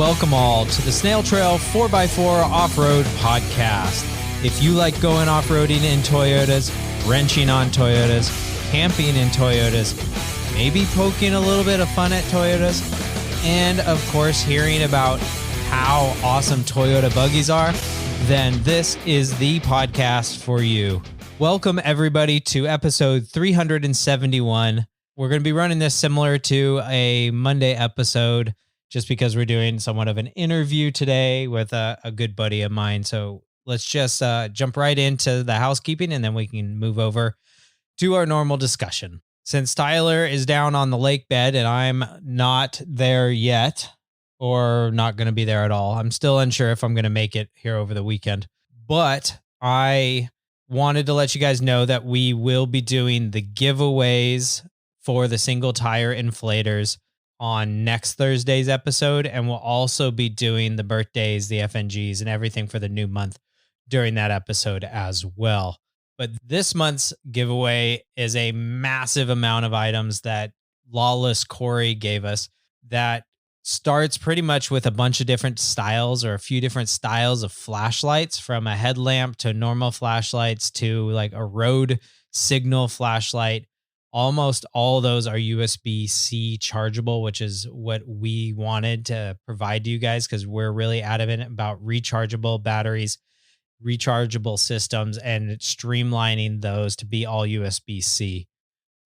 welcome all to the Snail Trail 4x4 Off-Road Podcast. If you like going off-roading in Toyotas, wrenching on Toyotas, camping in Toyotas, maybe poking a little bit of fun at Toyotas, and of course hearing about how awesome Toyota Buggies are, then this is the podcast for you. Welcome everybody to episode 371. We're going to be running this similar to a Monday episode just because we're doing somewhat of an interview today with a good buddy of mine. So let's just jump right into the housekeeping and then we can move over to our normal discussion. Since Tyler is down on the lake bed and I'm not there yet, or not going to be there at all, I'm still unsure if I'm going to make it here over the weekend. But I wanted to let you guys know that we will be doing the giveaways for the single tire inflators on next Thursday's episode. And we'll also be doing the birthdays, the FNGs, and everything for the new month during that episode as well. But this month's giveaway is a massive amount of items that Lawless Corey gave us that starts pretty much with a bunch of different styles or a few different styles of flashlights, from a headlamp to normal flashlights to like a road signal flashlight. Almost all those are USB-C chargeable, which is what we wanted to provide to you guys because we're really adamant about rechargeable batteries, rechargeable systems, and streamlining those to be all USB-C.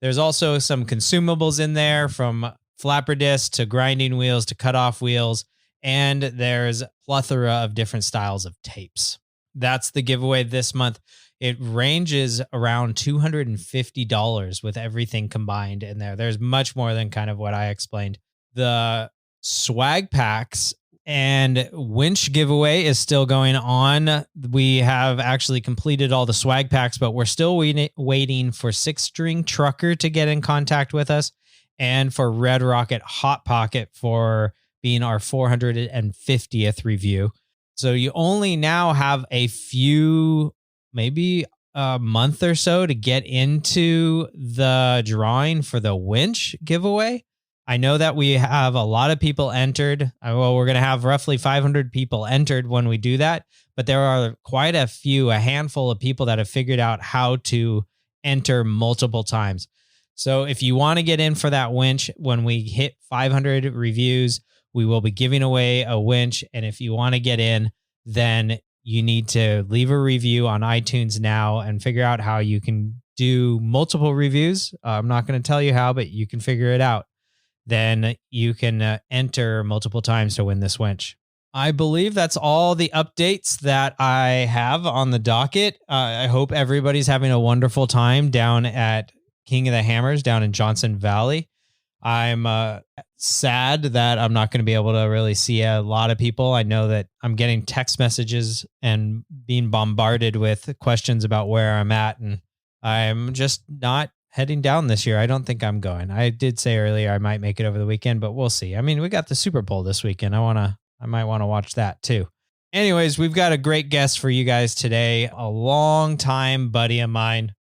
There's also some consumables in there, from flapper discs to grinding wheels to cutoff wheels, and there's a plethora of different styles of tapes. That's the giveaway this month. It ranges around $250 with everything combined in there. There's much more than kind of what I explained. The swag packs and winch giveaway is still going on. We have actually completed all the swag packs, but we're still waiting for 6-String Trucker to get in contact with us and for Redrockethotpocket for being our 450th review. So you only now have a few, maybe a month or so to get into the drawing for the winch giveaway. I know that we have a lot of people entered. Well, we're going to have roughly 500 people entered when we do that, but there are quite a handful of people that have figured out how to enter multiple times. So if you want to get in for that winch, when we hit 500 reviews, we will be giving away a winch. And if you want to get in, then you need to leave a review on iTunes now and figure out how you can do multiple reviews. I'm not going to tell you how, but you can figure it out. Then you can enter multiple times to win this winch. I believe that's all the updates that I have on the docket. I hope everybody's having a wonderful time down at King of the Hammers down in Johnson Valley. I'm sad that I'm not going to be able to really see a lot of people. I know that I'm getting text messages and being bombarded with questions about where I'm at, and I'm just not heading down this year. I don't think I'm going. I did say earlier I might make it over the weekend, but we'll see. I mean, we got the Super Bowl this weekend. I might want to watch that too. Anyways, we've got a great guest for you guys today, a long-time buddy of mine,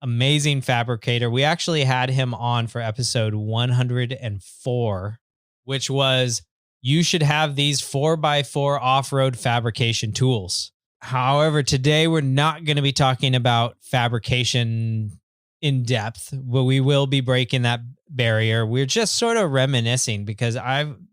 amazing fabricator. We actually had him on for episode 104, which was, you should have these 4x4 off-road fabrication tools. However, today we're not going to be talking about fabrication in depth, but we will be breaking that barrier. We're just sort of reminiscing because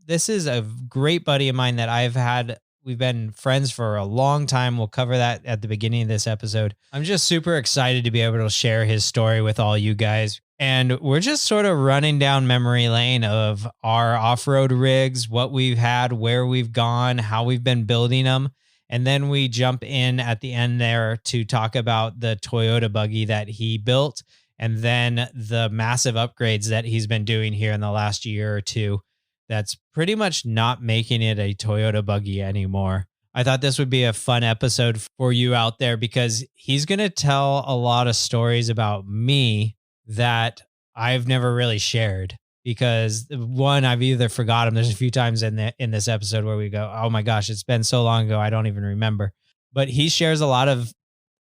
this is a great buddy of mine that we've been friends for a long time. We'll cover that at the beginning of this episode. I'm just super excited to be able to share his story with all you guys. And we're just sort of running down memory lane of our off-road rigs, what we've had, where we've gone, how we've been building them. And then we jump in at the end there to talk about the Toyota Buggy that he built, and then the massive upgrades that he's been doing here in the last year or two. That's pretty much not making it a Toyota Buggy anymore. I thought this would be a fun episode for you out there because he's going to tell a lot of stories about me that I've never really shared. Because one, I've either forgot them. There's a few times in this episode where we go, oh my gosh, it's been so long ago, I don't even remember. But he shares a lot of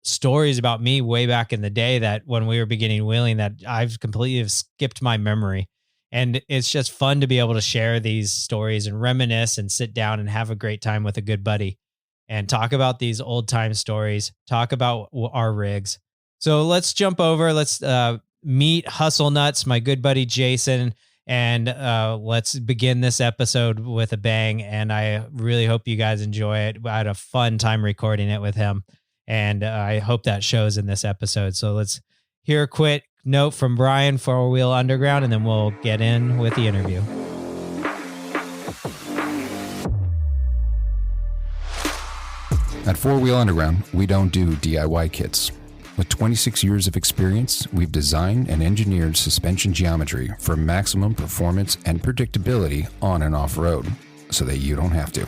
stories about me way back in the day that when we were beginning wheeling that I've completely skipped my memory. And it's just fun to be able to share these stories and reminisce and sit down and have a great time with a good buddy and talk about these old time stories, talk about our rigs. So let's jump over. Let's meet Hustlenutz, my good buddy Jason, and let's begin this episode with a bang. And I really hope you guys enjoy it. I had a fun time recording it with him, and I hope that shows in this episode. So let's hear a quick note from Brian, 4 Wheel Underground, and then we'll get in with the interview. At 4 Wheel Underground, we don't do DIY kits. With 26 years of experience, we've designed and engineered suspension geometry for maximum performance and predictability on and off-road, so that you don't have to.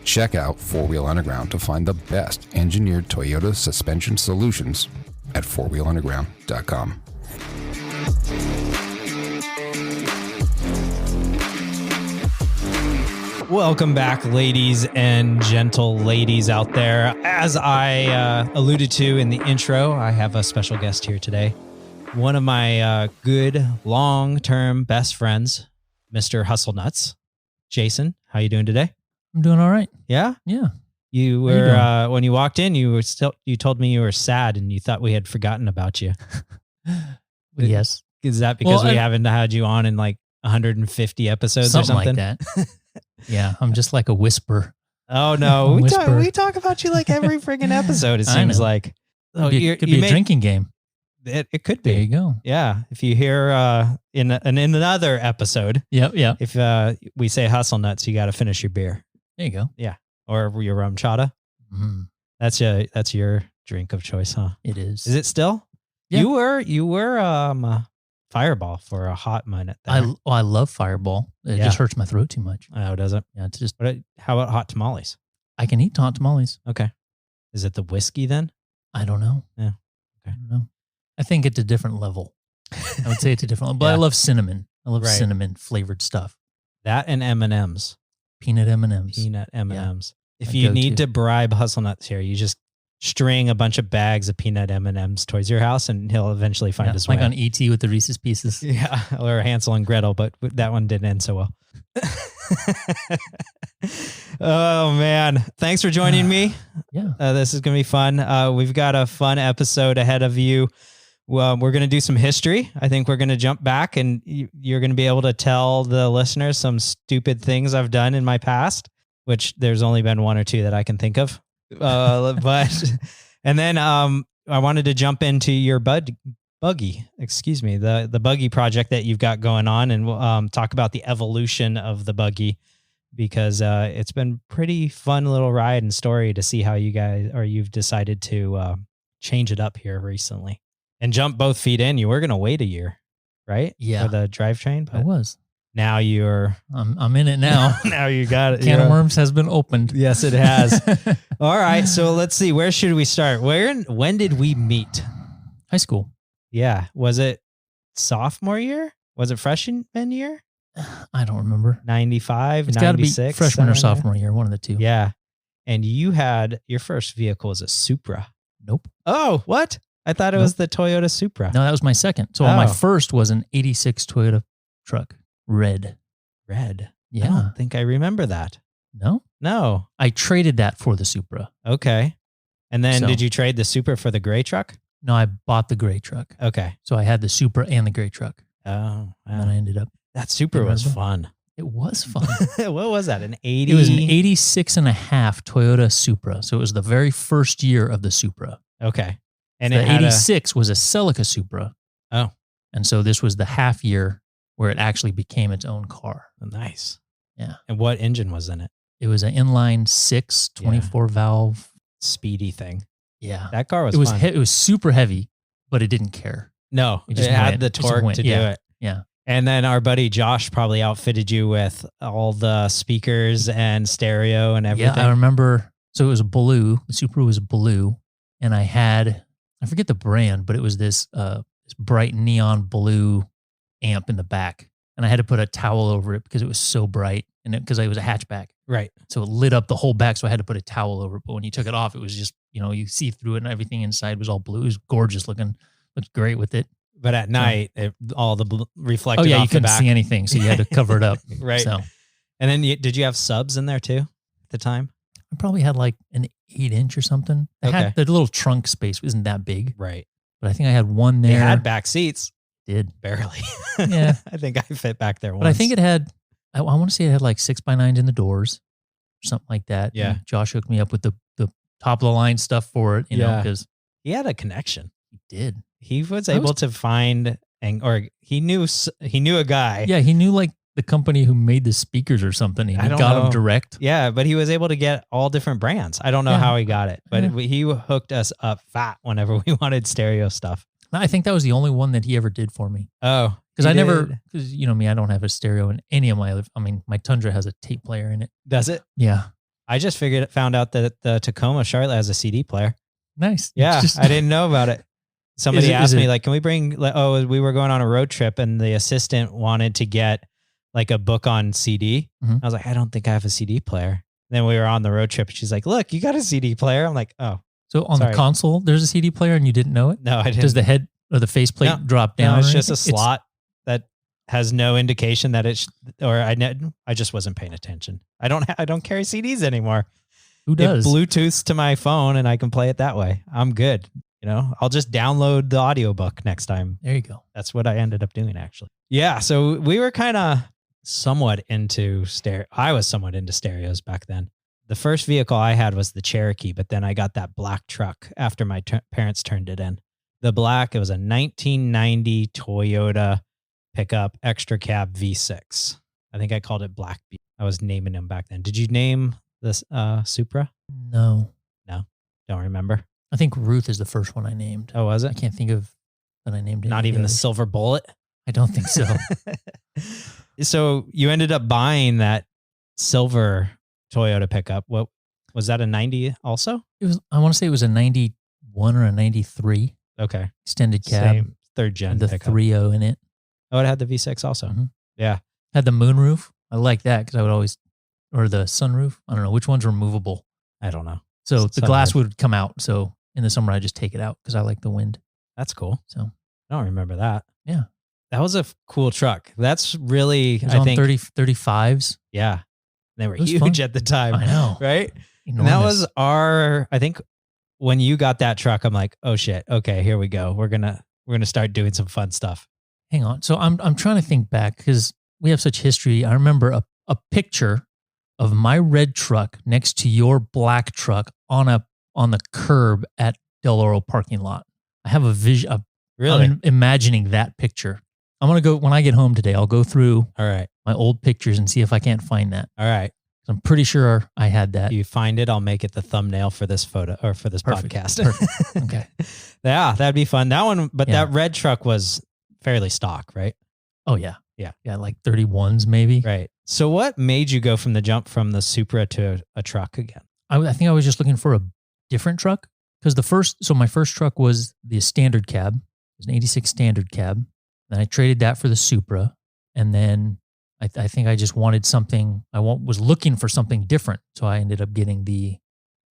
Check out 4 Wheel Underground to find the best engineered Toyota suspension solutions at 4wheelunderground.com. Welcome back, ladies and gentle ladies out there. As I alluded to in the intro, I have a special guest here today. One of my good long-term best friends, Mr. Hustlenutz. Jason, how you doing today? I'm doing all right. Yeah? Yeah. You were when you walked in, you told me you were sad and you thought we had forgotten about you. Yes. Is that because we haven't had you on in like 150 episodes or something? Like that. Yeah, I'm just like a whisper. Oh no, we talk about you like every friggin' episode. It seems like. Oh, it could be a drinking game. It could be. There you go. Yeah, if you hear in another episode, yeah. If we say Hustlenutz, you got to finish your beer. There you go. Yeah, or your rum chata. Mm. That's your drink of choice, huh? It is. Is it still? Yeah. You were Fireball for a hot minute there. I love Fireball. It just hurts my throat too much. Oh, does it? Yeah, it's just. How about hot tamales? I can eat hot tamales. Okay. Is it the whiskey then? I don't know. Yeah. Okay. I don't know. I think it's a different level. I would say it's a different level. But I love cinnamon. I love cinnamon flavored stuff. That and M&Ms. Peanut M&Ms. Peanut M&Ms. Yeah. If you need to bribe Hustlenutz here, you just string a bunch of bags of peanut M&Ms towards your house and he'll eventually find his way. Like on E.T. with the Reese's Pieces. Yeah, or Hansel and Gretel, but that one didn't end so well. Oh, man. Thanks for joining me. Yeah. This is going to be fun. We've got a fun episode ahead of you. Well, we're going to do some history. I think we're going to jump back and you're going to be able to tell the listeners some stupid things I've done in my past, which there's only been one or two that I can think of. And then I wanted to jump into your buggy, the buggy project that you've got going on, and we'll talk about the evolution of the buggy, because it's been pretty fun little ride and story to see how you've decided to change it up here recently and jump both feet in. You were going to wait a year, right? Yeah. For the drivetrain. I was. Now I'm in it now. Now you got it. Can of worms has been opened. Yes, it has. All right. So let's see. Where should we start? When did we meet? High school. Yeah. Was it sophomore year? Was it freshman year? I don't remember. 95, it's 96? It's got to be freshman or sophomore year, one of the two. Yeah. And you had your first vehicle was a Supra. Nope. Oh, what? I thought it was the Toyota Supra. No, that was my second. So my first was an 86 Toyota truck. Red. Yeah. I don't think I remember that. No. I traded that for the Supra. Okay. And then did you trade the Supra for the gray truck? No, I bought the gray truck. Okay. So I had the Supra and the gray truck. Oh. Wow. And then I ended up. That Supra was fun. It was fun. What was that? An 80? It was an 86 and a half Toyota Supra. So it was the very first year of the Supra. Okay. And the 86 was a Celica Supra. Oh. And so this was the half year where it actually became its own car. Oh, nice. Yeah. And what engine was in it? It was an inline 6, 24 valve. Speedy thing. Yeah. That car was fun. It was super heavy, but it didn't care. No, it had the torque to do it. Yeah. And then our buddy Josh probably outfitted you with all the speakers and stereo and everything. Yeah, I remember. So it was blue. The Supra was blue. And I forget the brand, but it was this bright neon blue amp in the back. And I had to put a towel over it because it was so bright, and because it was a hatchback. Right. So it lit up the whole back, so I had to put a towel over it. But when you took it off, it was just, you see through it and everything inside was all blue. It was gorgeous looking. Looked great with it. But at night, all the reflected Oh yeah, off you couldn't the back. see anything, so you had to cover it up. Right. So And then did you have subs in there too at the time? I probably had like an 8-inch or something. I Okay. had the little trunk space wasn't that big, Right. but I think I had one there. They had back seats. Did Barely. Yeah. I think I fit back there once. But I think it had, I want to say it had like 6x9s in the doors or something like that. Yeah. And Josh hooked me up with the top of the line stuff for it, you know, Yeah. because he had a connection. he did. He was able to find, or he knew a guy. Yeah, he knew like the company who made the speakers or something. And I he don't got know. them direct. Yeah, but he was able to get all different brands. I don't know Yeah. how he got it, but Yeah. he hooked us up fat whenever we wanted stereo stuff. I think that was the only one that he ever did for me. Oh, Because he because you know me, I don't have a stereo in any of my other, I mean, my Tundra has a tape player in it. does it? Yeah. I just found out that the Tacoma Charlotte has a CD player. Nice. Yeah, Just- I didn't know about it. Somebody Is asked me, it- like, can we bring, we were going on a road trip and the assistant wanted to get like a book on CD. Mhm. I was like, I don't think I have a CD player. Then we were on the road trip. She's like, look, you got a CD player. I'm like, oh, So on Sorry. the console, there's a CD player and you didn't know it? no, I didn't. Does the head or the faceplate No. drop down? No, it's or just a anything? slot that has no indication that it's, I just wasn't paying attention. I don't carry CDs anymore. Who It does? Bluetooths to my phone and I can play it that way. I'm good. You know, I'll just download the audiobook next time. There you go. That's what I ended up doing actually. Yeah. So we were kind of somewhat into stereo. I was somewhat into stereos back then. The first vehicle I had was the Cherokee, but then I got that black truck after my parents turned it in. The black, it was a 1990 Toyota pickup extra cab V6. I think I called it Black Bee. I was naming them back then. Did you name this Supra? No. Don't remember. I think Ruth is the first one I named. Oh, was I it? can't think of that I named it. Not even the Silver Bullet? I don't think so. So you ended up buying that silver Toyota pickup. What was that, a 90 also? It was. I want to say it was a 91 or a 93 Okay. extended cab. Same third gen Had the pickup. 3.0 in it. Oh, it had the V6 also. Mhm. Yeah. Had the moonroof. I like that because I would always, or the sunroof. I don't know which one's removable. I don't know. So the glass Sunroof. would come out. So in the summer, I just take it out because I like the wind. That's cool. So I don't remember that. Yeah. That was a cool truck. That's really, it was I on think, 35s. yeah. They were It was huge fun. at the time. I know. Right? And that Enormous. was I think when you got that truck, I'm like, oh shit. Okay, here we go. We're going to start doing some fun stuff. Hang on. So I'm trying to think back because we have such history. I remember a picture of my red truck next to your black truck on the curb at Del Oro parking lot. I have a vision. Really? I'm imagining that picture. I'm going to go, when I get home today, I'll go through All right. my old pictures and see if I can't find that. All right. I'm pretty sure I had that. You find it, I'll make it the thumbnail for this photo or for this Perfect. podcast. Perfect. Okay. Yeah, that'd be fun. That one, but Yeah. that red truck was fairly stock, right? Oh, yeah. Yeah. Yeah, like 31s maybe. Right. So what made you go from the jump from the Supra to a truck again? I think I was just looking for a different truck because my first truck was the standard cab. It was an 86 standard cab. Then I traded that for the Supra. And then I think I just wanted something, was looking for something different. So I ended up getting the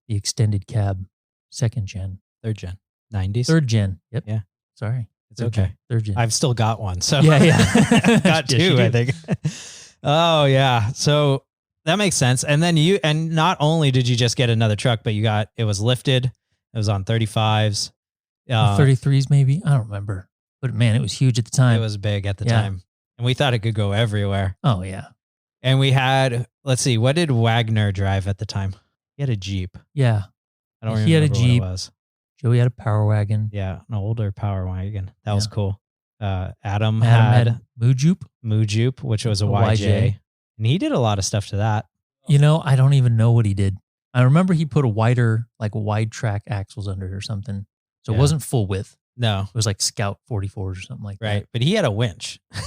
extended cab, second gen. Third gen. 90s? Third gen. Yep. Yeah. Sorry. It's okay. Third gen. I've still got one. So Yeah, yeah. got Yes, you two, I do. think. Oh yeah. So that makes sense. And then not only did you just get another truck, but it was lifted. It was on 35s. 33s maybe. I don't remember. But man, it was huge at the time. It was big at the Yeah. time. And we thought it could go everywhere. Oh, yeah. And we had, let's see, what did Wagner drive at the time? He had a Jeep. Yeah. I don't He had a remember what Jeep. it was. Joey had a Power Wagon. Yeah, an older Power Wagon. That was Yeah. cool. Adam Adam had had Moojup. Moojup, which was a A YJ. YJ. And he did a lot of stuff to that. You know, I don't even know what he did. I remember he put wide track axles under it or something. So Yeah. it wasn't full width. No, It was like Scout 44s or something like right. But he had a winch. that.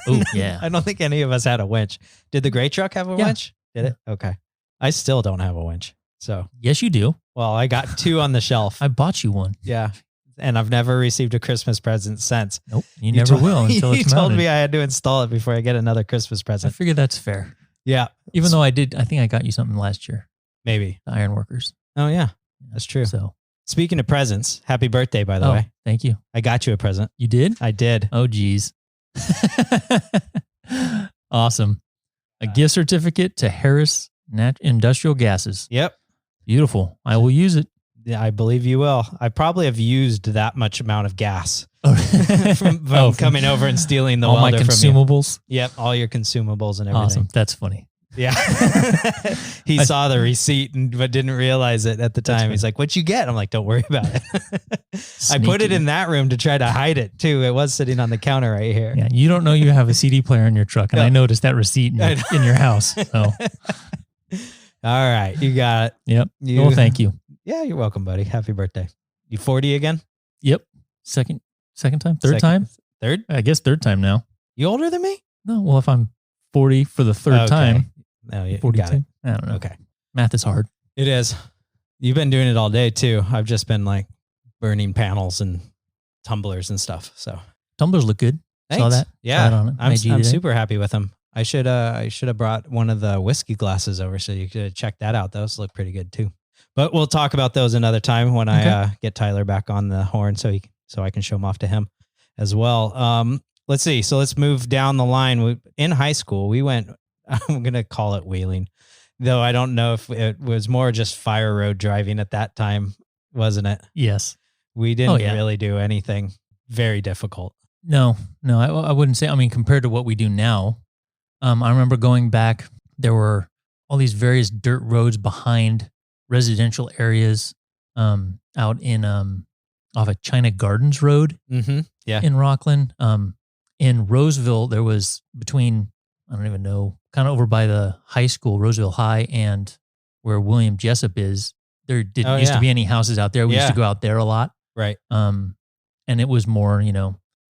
Oh, yeah. I don't think any of us had a winch. Did the gray truck have a Yeah. winch? Did it? Okay. I still don't have a winch. So, Yes, you do. well, I got two on the shelf. I bought you one. Yeah. And I've never received a Christmas present since. Nope. You never will until you it's told mounted. me I had to install it before I get another Christmas I present. figured that's fair. Yeah. Even though I think I got you something last year, Maybe. the Ironworkers. Oh, yeah. That's true. So Speaking of presents, happy birthday, by the way. Thank you. I got you a present. You did? I did. Oh, geez. Awesome. A gift certificate to Harris Industrial Gases. Yep. Beautiful. I will use it. Yeah, I believe you will. I probably have used that much amount of gas from coming over and stealing the all my welder consumables. from you. Yep, all your consumables and everything. Awesome. That's funny. Yeah. He saw the receipt but didn't realize it at the time. He's like, "What'd you get?" I'm like, "Don't worry about it." I put it in that room to try to hide it too. It was sitting on the counter right here. Yeah, you don't know you have a CD player in your truck, and I noticed that receipt in your house. So. All right, you got it. Yep. Well, thank you. Yeah, you're welcome, buddy. Happy birthday. You 40 again? Yep. Second time? Third time? Third? I guess third time now. You older than me? No, well, if I'm 40 for the third time. No, you 42. got it. I don't know. Okay. Math is hard. It is. You've been doing it all day too. I've just been like burning panels and tumblers and stuff. So tumblers look good. Thanks. Saw that. Yeah. Saw that I'm super happy with them. I should have brought one of the whiskey glasses over so you could check that out. Those look pretty good too. But we'll talk about those another time when I get Tyler back on the horn so I can show them off to him as well. Let's see. So let's move down the line. In high school, we went, I'm going to call it wheeling, though I don't know if it was more just fire road driving at that time, wasn't it? Yes. We didn't really do anything very difficult. No, I wouldn't say. I mean, compared to what we do now, I remember going back, there were all these various dirt roads behind residential areas out in off of China Gardens Road in Rockland. In Roseville, there was between, I don't even know, kind of over by the high school, Roseville High, and where William Jessup is, there didn't used to be any houses out there. We used to go out there a lot. Right. And it was more,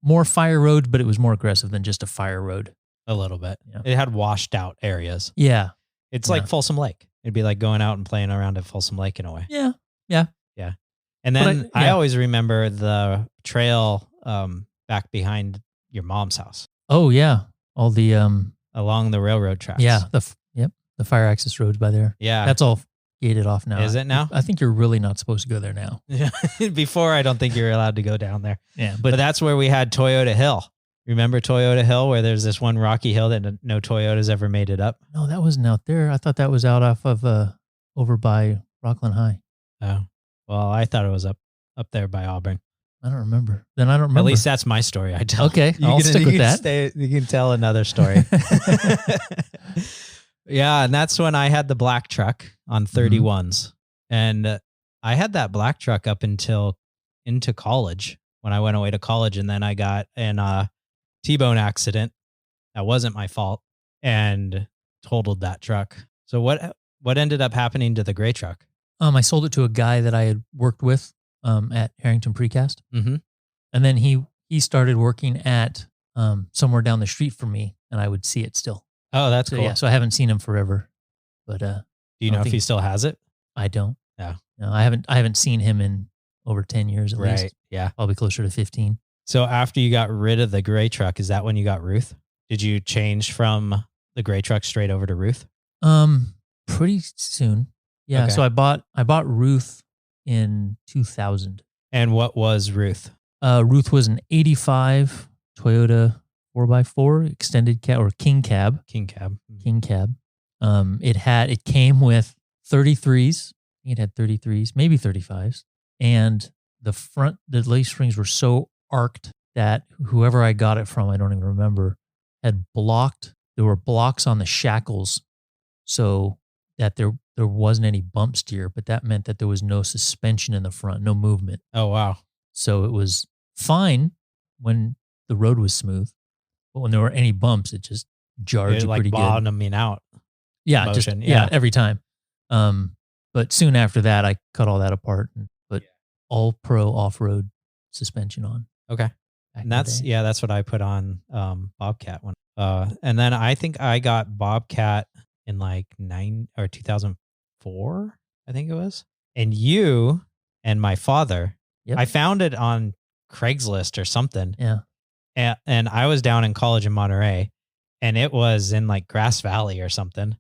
more fire road, but it was more aggressive than just a fire road. A little bit. Yeah. It had washed out areas. Yeah. It's like Folsom Lake. It'd be like going out and playing around at Folsom Lake in a way. Yeah. And then I always remember the trail back behind your mom's house. Oh yeah. All the along the railroad tracks. Yeah. The fire access roads by there. Yeah. That's all gated off now. Is it now? I think you're really not supposed to go there now. Before, I don't think you're allowed to go down there. Yeah. But that's where we had Toyota Hill. Remember Toyota Hill, where there's this one rocky hill that no Toyotas ever made it up? No, that wasn't out there. I thought that was out off of over by Rockland High. Oh, well, I thought it was up there by Auburn. I don't remember. Then I don't remember. At least that's my story. I tell. Okay, I'll stick with that. You can tell another story. Yeah, and that's when I had the black truck on 31s, and I had that black truck up until into college when I went away to college, and then I got in a T-bone accident. That wasn't my fault, and totaled that truck. So what ended up happening to the gray truck? I sold it to a guy that I had worked with at Harrington Precast. Mm-hmm. And then he started working at somewhere down the street from me, and I would see it still. Oh, that's cool. Yeah, so I haven't seen him forever. But do you know if he still has it? I don't. Yeah. No, I haven't seen him in over 10 years at least. Right. Yeah. Probably closer to 15. So after you got rid of the gray truck, is that when you got Ruth? Did you change from the gray truck straight over to Ruth? Pretty soon. Yeah. Okay. So I bought Ruth in 2000. And what was Ruth? Ruth was an 85 Toyota 4x4 extended cab or King cab. King cab. It came with 33s. I think it had 33s, maybe 35s. And the leaf springs were so arced that whoever I got it from, I don't even remember, there were blocks on the shackles so that there wasn't any bump steer, but that meant that there was no suspension in the front, no movement. Oh, wow. So it was fine when the road was smooth, but when there were any bumps, it just jarred you pretty good. Bottoming out. Yeah, motion. Every time. But soon after that, I cut all that apart and put all pro off-road suspension on. Okay. And that's what I put on Bobcat one. And then I think I got Bobcat in like 2004, I think it was. And you and my father, I found it on Craigslist or something. Yeah. And I was down in college in Monterey, and it was in like Grass Valley or something.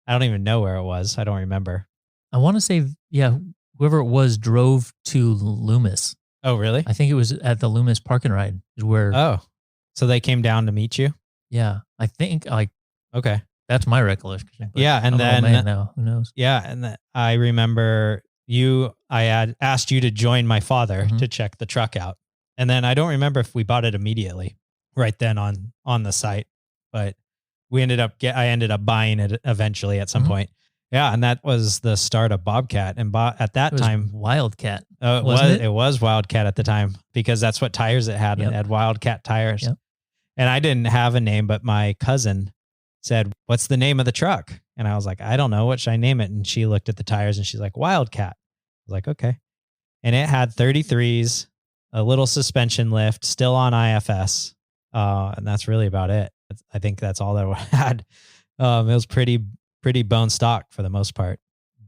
I don't even know where it was. I don't remember. I want to say, whoever it was drove to Loomis. Oh, really? I think it was at the Loomis Park and Ride is where. Oh, so they came down to meet you? Yeah, I think like Okay. that's my recollection. but Yeah, and I'm an old then man now, who knows? yeah, and then I remember I had asked you to join my father Mhm. to check the truck out. And then I don't remember if we bought it immediately right then on the site, but I ended up buying it eventually at some Mhm. point. Yeah, and that was the start of Bobcat. And at that It was time, Wildcat. it was Wildcat at the time because that's what tires it had. Yep. It had Wildcat tires. Yep. And I didn't have a name, but my cousin said, "What's the name of the truck?" And I was like, "I don't know. What should I name it?" And she looked at the tires and she's like, "Wildcat." I was like, "Okay." And it had 33s, a little suspension lift, still on IFS. And that's really about it. I think that's all that it had. It was pretty bone stock for the most part.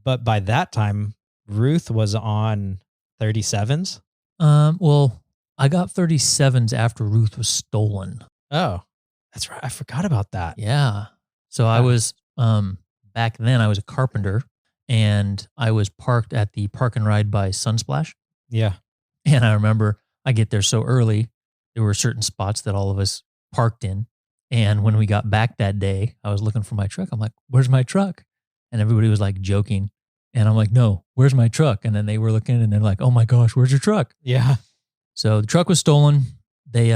But by that time, Ruth was on 37s. Well, I got 37s after Ruth was stolen. Oh, that's right. I forgot about that. Yeah. So I was back then I was a carpenter and I was parked at the Park and Ride by Sunsplash. Yeah. And I remember I get there so early, there were certain spots that all of us parked in. And when we got back that day, I was looking for my truck. I'm like, "Where's my truck?" And everybody was like joking. And I'm like, "No, where's my truck?" And then they were looking and they're like, "Oh my gosh, where's your truck?" Yeah. So the truck was stolen. They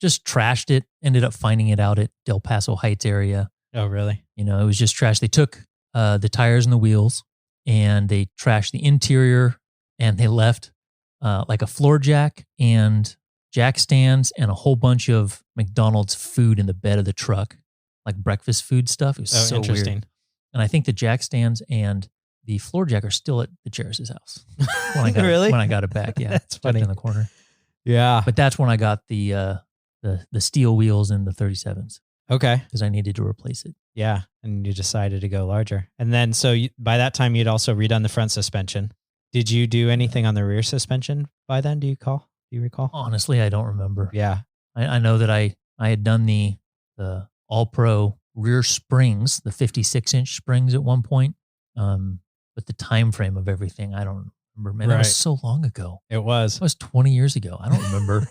just trashed it, ended up finding it out at Del Paso Heights area. Oh, really? You know, it was just trash. They took the tires and the wheels and they trashed the interior and they left like a floor jack and jack stands and a whole bunch of McDonald's food in the bed of the truck, like breakfast food stuff. It was so interesting. weird. And I think the jack stands and the floor jack are still at the Jarris' house. Really? When I got it back, yeah. That's tucked funny. in the corner. Yeah. But that's when I got the steel wheels and the 37s Okay. because I needed to replace it. Yeah. And you decided to go larger. And then, by that time, you'd also redone the front suspension. Did you do anything on the rear suspension by then? Do you recall? Honestly, I don't remember. Yeah. I know that I had done the all-pro rear springs, the 56-inch springs at one point. But the time frame of everything, I don't remember. Man, that was so long ago. It was. That was 20 years ago. I don't remember.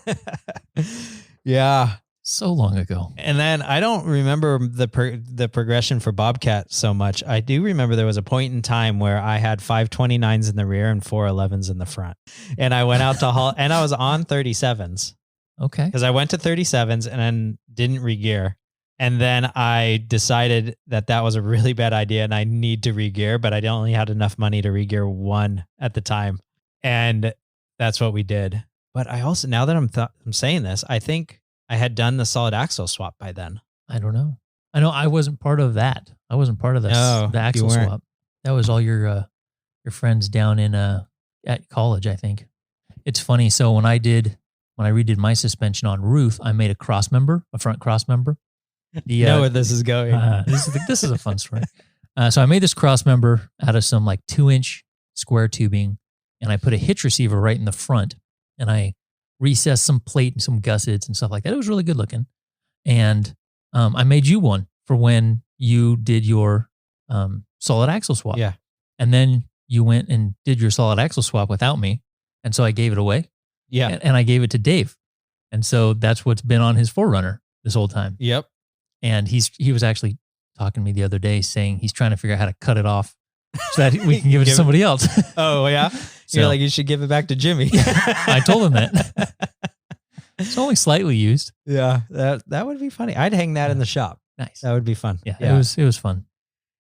Yeah. So long ago. And then I don't remember the progression for Bobcat so much. I do remember there was a point in time where I had 529s in the rear and 411s in the front. And I went out to haul and I was on 37s. Okay. Because I went to 37s and then didn't regear. And then I decided that was a really bad idea and I need to regear, but I only had enough money to regear one at the time. And that's what we did. But I also, now that I'm saying this, I think I had done the solid axle swap by then. I don't know. I know I wasn't part of that. I wasn't part of the axle swap. That was all your friends down in at college, I think. It's funny. So when I redid my suspension on Ruth, I made a front cross member. Know where this is going. This is a fun story. So I made this cross member out of some like 2-inch square tubing, and I put a hitch receiver right in the front, and I recessed some plate and some gussets and stuff like that. It was really good looking, and I made you one for when you did your solid axle swap. Yeah, and then you went and did your solid axle swap without me, and so I gave it away. Yeah, and I gave it to Dave, and so that's what's been on his 4Runner this whole time. Yep. And he was actually talking to me the other day saying he's trying to figure out how to cut it off so that we can give it to somebody else. Oh, yeah? So, you're like, you should give it back to Jimmy. I told him that. It's only slightly used. Yeah, that would be funny. I'd hang that in the shop. Nice. That would be fun. Yeah. It was fun.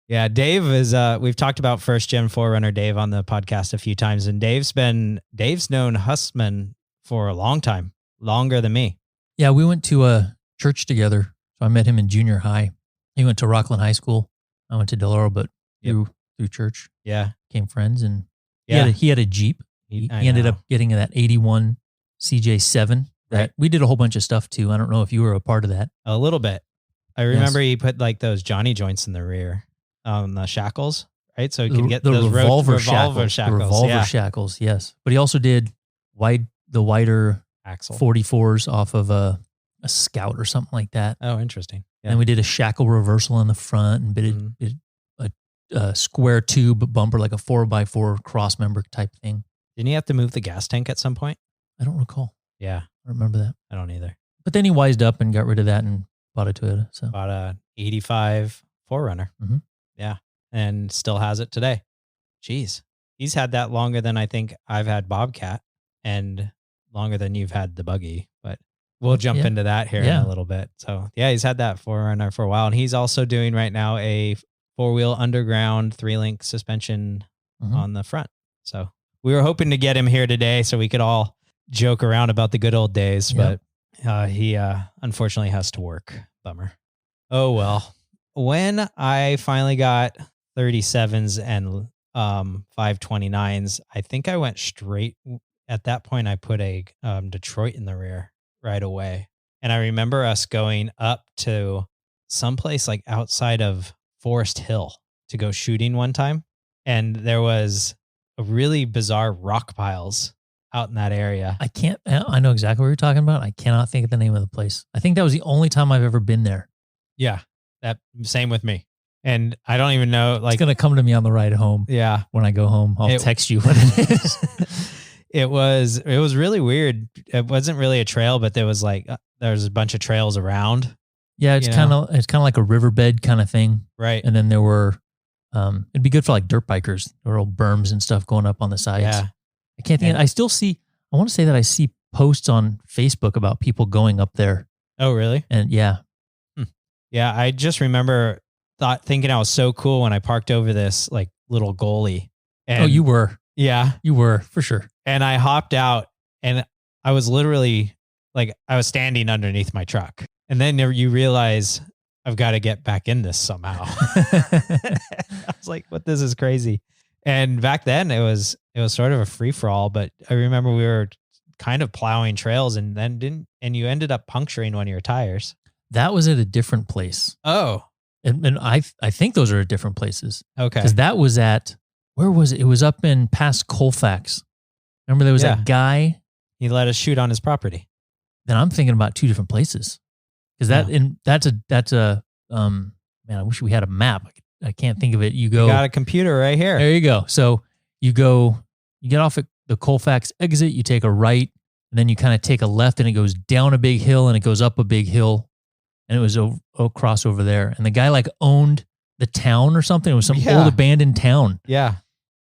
Yeah, Dave is, we've talked about first gen 4Runner Dave on the podcast a few times, and Dave's known Husmann for a long time, longer than me. Yeah, we went to a church together. So I met him in junior high. He went to Rockland High School. I went to Del Oro, but through church. Yeah. Became friends. And he had a Jeep. He ended up getting that 81 CJ7. That we did a whole bunch of stuff too. I don't know if you were a part of that. A little bit. I remember he put like those Johnny joints in the rear, the shackles, right? So he could get those revolver shackles. The revolver shackles, yes. But he also did the wider axle 44s off of a Scout or something like that. Oh, interesting. Yeah. And we did a shackle reversal in the front and square tube bumper, like a 4x4 cross member type thing. Didn't you have to move the gas tank at some point? I don't recall. Yeah. I don't remember that. I don't either. But then he wised up and got rid of that and bought a Toyota. So Bought a 85 4Runner. Mhm. Yeah. And still has it today. Jeez. He's had that longer than I think I've had Bobcat and longer than you've had the Buggy. But we'll jump into that here in a little bit. So yeah, he's had that 4Runner for a while. And he's also doing right now a 4-wheel underground 3-link suspension on the front. So we were hoping to get him here today so we could all joke around about the good old days, but he unfortunately has to work. Bummer. Oh, well. When I finally got 37s and 529s, I think I went straight. At that point, I put a Detroit in the rear right away. And I remember us going up to someplace like outside of Forest Hill to go shooting one time. And there was a really bizarre rock piles out in that area. I know exactly what you're talking about. I cannot think of the name of the place. I think that was the only time I've ever been there. Yeah. That same with me. And I don't even know, like, it's going to come to me on the ride home. Yeah. When I go home, I'll text you what it is. It was really weird. It wasn't really a trail, but there was like, there's a bunch of trails around. Yeah. It's kind of like a riverbed kind of thing. Right. And then there were, it'd be good for like dirt bikers. There were old berms and stuff going up on the sides. Yeah. I can't think. I still see. I want to say that I see posts on Facebook about people going up there. Oh, really? And yeah, yeah. I just remember thinking I was so cool when I parked over this like little goalie. And you were. Yeah, you were for sure. And I hopped out, and I was literally like I was standing underneath my truck, and then you realize I've got to get back in this somehow. I was like, "What? This is crazy." And back then it was sort of a free for all, but I remember we were kind of plowing trails and you ended up puncturing one of your tires. That was at a different place. Oh. And I think those are at different places. Okay. Because that was at, where was it? It was up in past Colfax. Remember there was that guy. He let us shoot on his property. Then I'm thinking about two different places. Because that's a man, I wish we had a map. I can't think of it. You got a computer right here. There you go. So you get off at the Colfax exit, you take a right, and then you kind of take a left and it goes down a big hill and it goes up a big hill. And it was across over there. And the guy like owned the town or something. It was some old abandoned town. Yeah.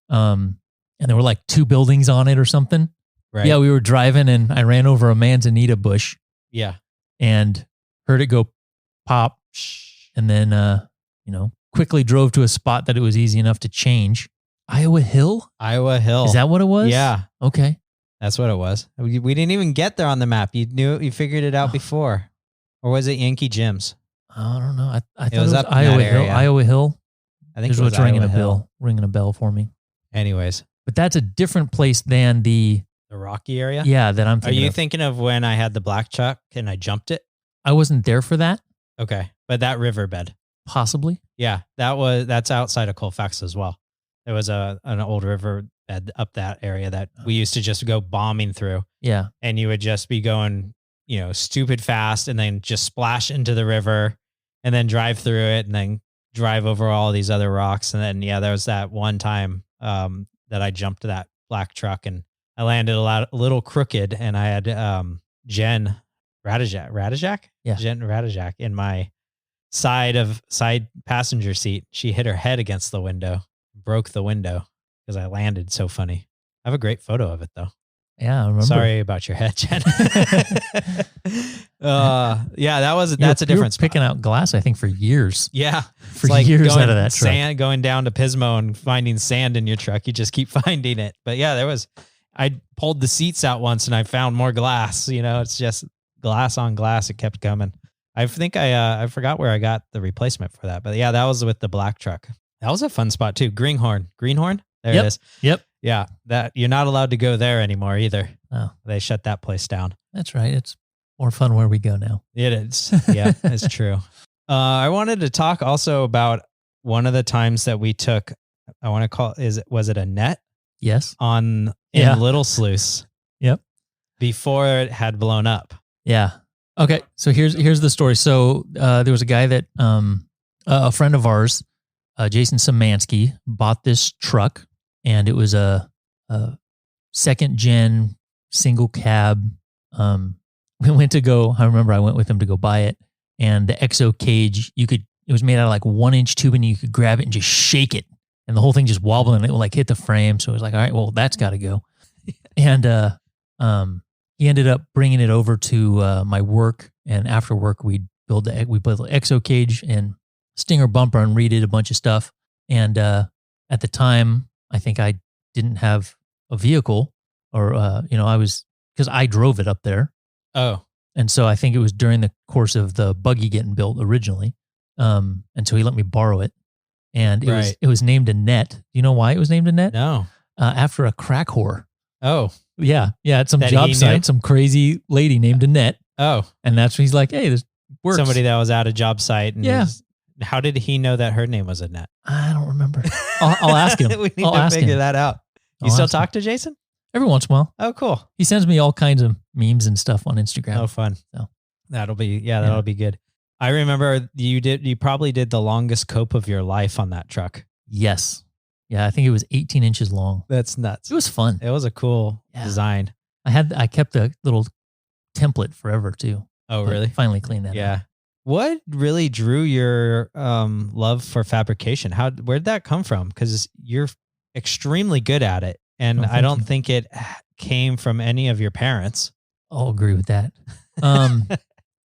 And there were like 2 buildings on it or something. Right. Yeah, we were driving and I ran over a manzanita bush. Yeah. And heard it go pop. And then, quickly drove to a spot that it was easy enough to change. Iowa Hill? Iowa Hill. Is that what it was? Yeah. Okay. That's what it was. We didn't even get there on the map. You figured it out before. Or was it Yankee Jim's? I don't know. I thought it was up in Iowa that Hill. area. Iowa Hill. I think it was was ringing Iowa ringing a bell for me. Anyways. But that's a different place than the Rocky area? Yeah, that I'm thinking Are you of. thinking of when I had the black truck and I jumped it? I wasn't there for that. Okay. But that riverbed. Possibly. Yeah. That's outside of Colfax as well. There was an old riverbed up that area that we used to just go bombing through. Yeah. And you would just be going, stupid fast and then just splash into the river and then drive through it and then drive over all these other rocks. And then, there was that one time that I jumped that black truck and I landed a little crooked and I had Jen Radajak? Yeah. Jen Radajak in my side passenger seat. She hit her head against the window, broke the window because I landed so funny. I have a great photo of it though. Yeah, I remember. Sorry about your head, Jen. That's a difference. Picking out glass, I think, for years. Yeah, for like years out of that truck. Going down to Pismo and finding sand in your truck. You just keep finding it. But yeah, I pulled the seats out once and I found more glass. It's just glass on glass. It kept coming. I think I forgot where I got the replacement for that. But yeah, that was with the black truck. That was a fun spot too. Greenhorn. There it is. Yep. Yeah, that you're not allowed to go there anymore either. Oh, they shut that place down. That's right. It's more fun where we go now. It is. Yeah, it's true. I wanted to talk also about one of the times that we took. I want to call was it a net? Yes. In Little Sluice. Yep. Before it had blown up. Yeah. Okay. So here's the story. So there was a guy that a friend of ours Jason Szymanski bought this truck, and it was a second gen single cab. We went to go. I remember I went with him to go buy it, and the exo cage, it was made out of like 1-inch tubing. You could grab it and just shake it, and the whole thing just wobbled, and it would like hit the frame. So it was like, all right, well, that's got to go. And he ended up bringing it over to my work, and after work we built the exo cage and stinger bumper and redid a bunch of stuff. And at the time, I think I didn't have a vehicle, or because I drove it up there. Oh. And so I think it was during the course of the buggy getting built originally. And so he let me borrow it. And it was named Annette. Do you know why it was named Annette? No. After a crack whore. Oh. Yeah. At some That job he site, knew? some crazy lady named Annette. Oh. And that's when he's like, hey, this works. Somebody that was at a job site. And Yeah. how did he know that her name was Annette? I don't remember. I'll ask him. We need I'll to ask figure him. that out. You I'll still ask him. talk to Jason? Every once in a while. Oh, cool. He sends me all kinds of memes and stuff on Instagram. Oh, fun. So. That'll be good. I remember you probably did the longest cope of your life on that truck. Yes. Yeah, I think it was 18 inches long. That's nuts. It was fun. It was a cool design. I kept the little template forever too. Oh, But really? Finally cleaned that Yeah. up. What really drew your love for fabrication? Where'd that come from? Because you're extremely good at it. And Oh, I thank don't you. think it came from any of your parents. I'll agree with that.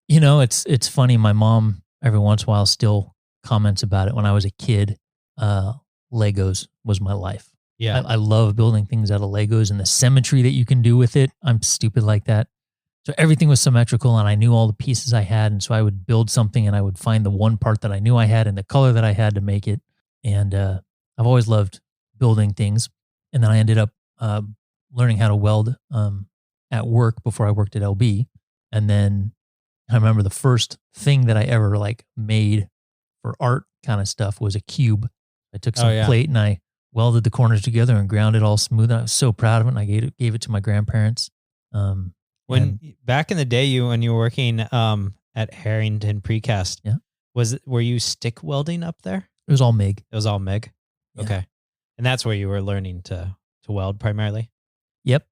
It's funny. My mom every once in a while still comments about it. When I was a kid, Legos was my life. Yeah. I love building things out of Legos and the symmetry that you can do with it. I'm stupid like that. So everything was symmetrical, and I knew all the pieces I had. And so I would build something, and I would find the one part that I knew I had and the color that I had to make it. And I've always loved building things. And then I ended up learning how to weld at work before I worked at LB. And then I remember the first thing that I ever made for art kind of stuff was a cube. I took some plate and I welded the corners together and ground it all smooth. I was so proud of it, and I gave it to my grandparents. Back in the day, when you were working at Harrington Precast, were you stick welding up there? It was all MIG. It was all MIG. Yeah. Okay, and that's where you were learning to weld primarily. Yep.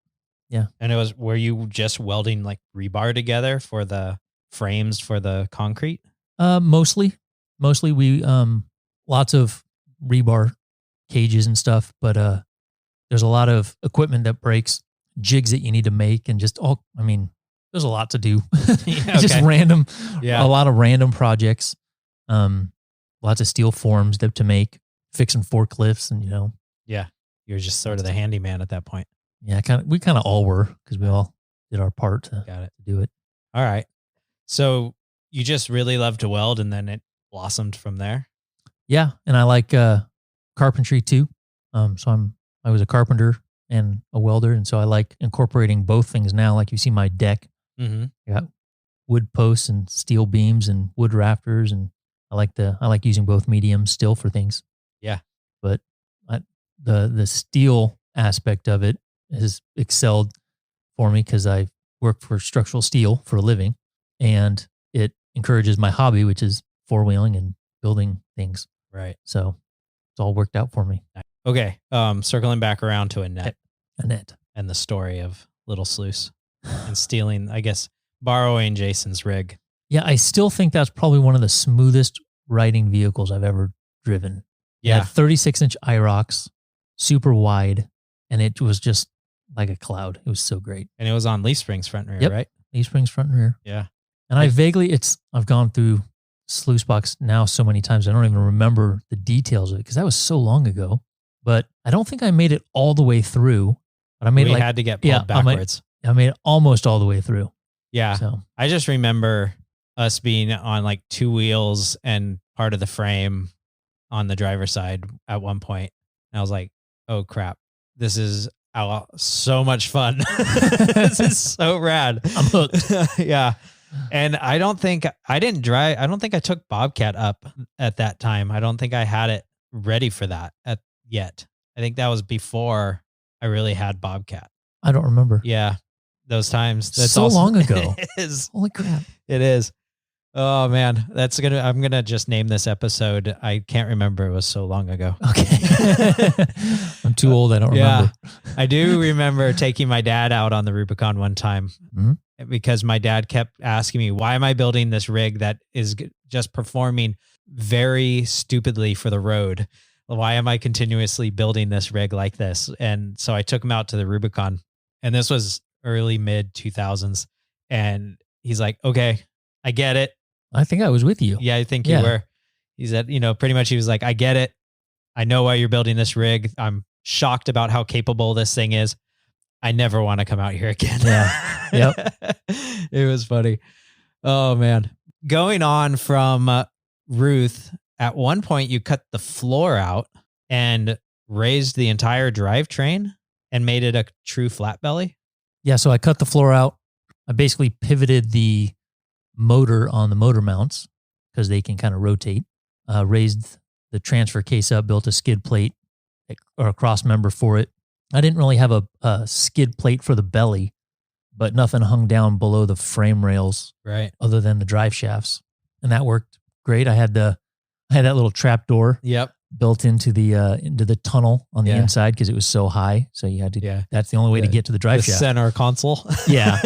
Yeah. And were you just welding like rebar together for the frames for the concrete? Mostly we lots of rebar cages and stuff, but there's a lot of equipment that breaks, jigs that you need to make, and there's a lot to do. Just random, a lot of random projects. Lots of steel forms to make, fixing forklifts, and You're just sort of the handyman at that point. Yeah, we kind of all were, because we all did our part to do it. All right. So you just really love to weld, and then it blossomed from there? Yeah, and I like carpentry too. I was a carpenter and a welder, and so I like incorporating both things now. Like you see my deck, I got wood posts and steel beams and wood rafters, and I like using both mediums still for things. Yeah, but the steel aspect of it has excelled for me because I work for structural steel for a living, and it encourages my hobby, which is four-wheeling and building things. Right. So it's all worked out for me. Okay. Circling back around to Annette and the story of Little Sluice and stealing, borrowing Jason's rig. Yeah, I still think that's probably one of the smoothest riding vehicles I've ever driven. Yeah. 36-inch IROCs, super wide, and it was just like a cloud. It was so great. And it was on leaf springs front and rear, right? Leaf springs front and rear. Yeah. And I've gone through sluice box now so many times, I don't even remember the details of it because that was so long ago. But I don't think I made it all the way through. But I made had to get pulled backwards. I made it almost all the way through. Yeah. So I just remember us being on like two wheels and part of the frame on the driver's side at one point. And I was like, oh crap, this is so much fun. This is so rad. I'm hooked. Yeah. And I don't think I took Bobcat up at that time. I don't think I had it ready for that yet. I think that was before I really had Bobcat. I don't remember. Yeah. Those times. That's so long ago. It is. Holy crap. It is. Oh man, I'm gonna just name this episode. I can't remember. It was so long ago. Okay. I'm too old. I don't remember. I do remember taking my dad out on the Rubicon one time because my dad kept asking me, why am I building this rig that is just performing very stupidly for the road? Why am I continuously building this rig like this? And so I took him out to the Rubicon, and this was early mid 2000s. And he's like, okay, I get it. I think I was with you. Yeah, I think you were. He said, pretty much he was like, I get it. I know why you're building this rig. I'm shocked about how capable this thing is. I never want to come out here again. Yeah. Yep. It was funny. Oh man. Going on from Ruth, at one point you cut the floor out and raised the entire drivetrain and made it a true flat belly. Yeah. So I cut the floor out. I basically pivoted the motor on the motor mounts because they can kind of rotate, raised the transfer case up, built a skid plate or a cross member for it. I didn't really have a skid plate for the belly, but nothing hung down below the frame rails, right? Other than the drive shafts, and that worked great. I had that little trap door, built into the tunnel on the inside because it was so high. So you had to. Yeah. That's the only way to get to the drive shaft. Center console. Yeah.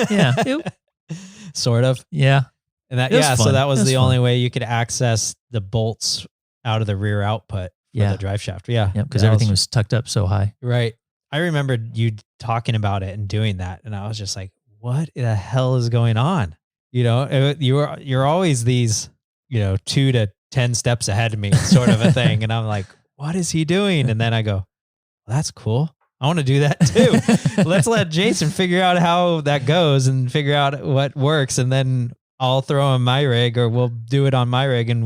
Sort of. Yeah. And that so that was the only way you could access the bolts out of the rear output for the drive shaft. Yeah. Because everything was tucked up so high. Right. I remember you talking about it and doing that, and I was just like, what the hell is going on? You're always these, 2 to 10 steps ahead of me sort of a thing. And I'm like, what is he doing? And then I go, well, that's cool. I want to do that too. Let's let Jason figure out how that goes and figure out what works. And then I'll throw him my rig, or we'll do it on my rig, and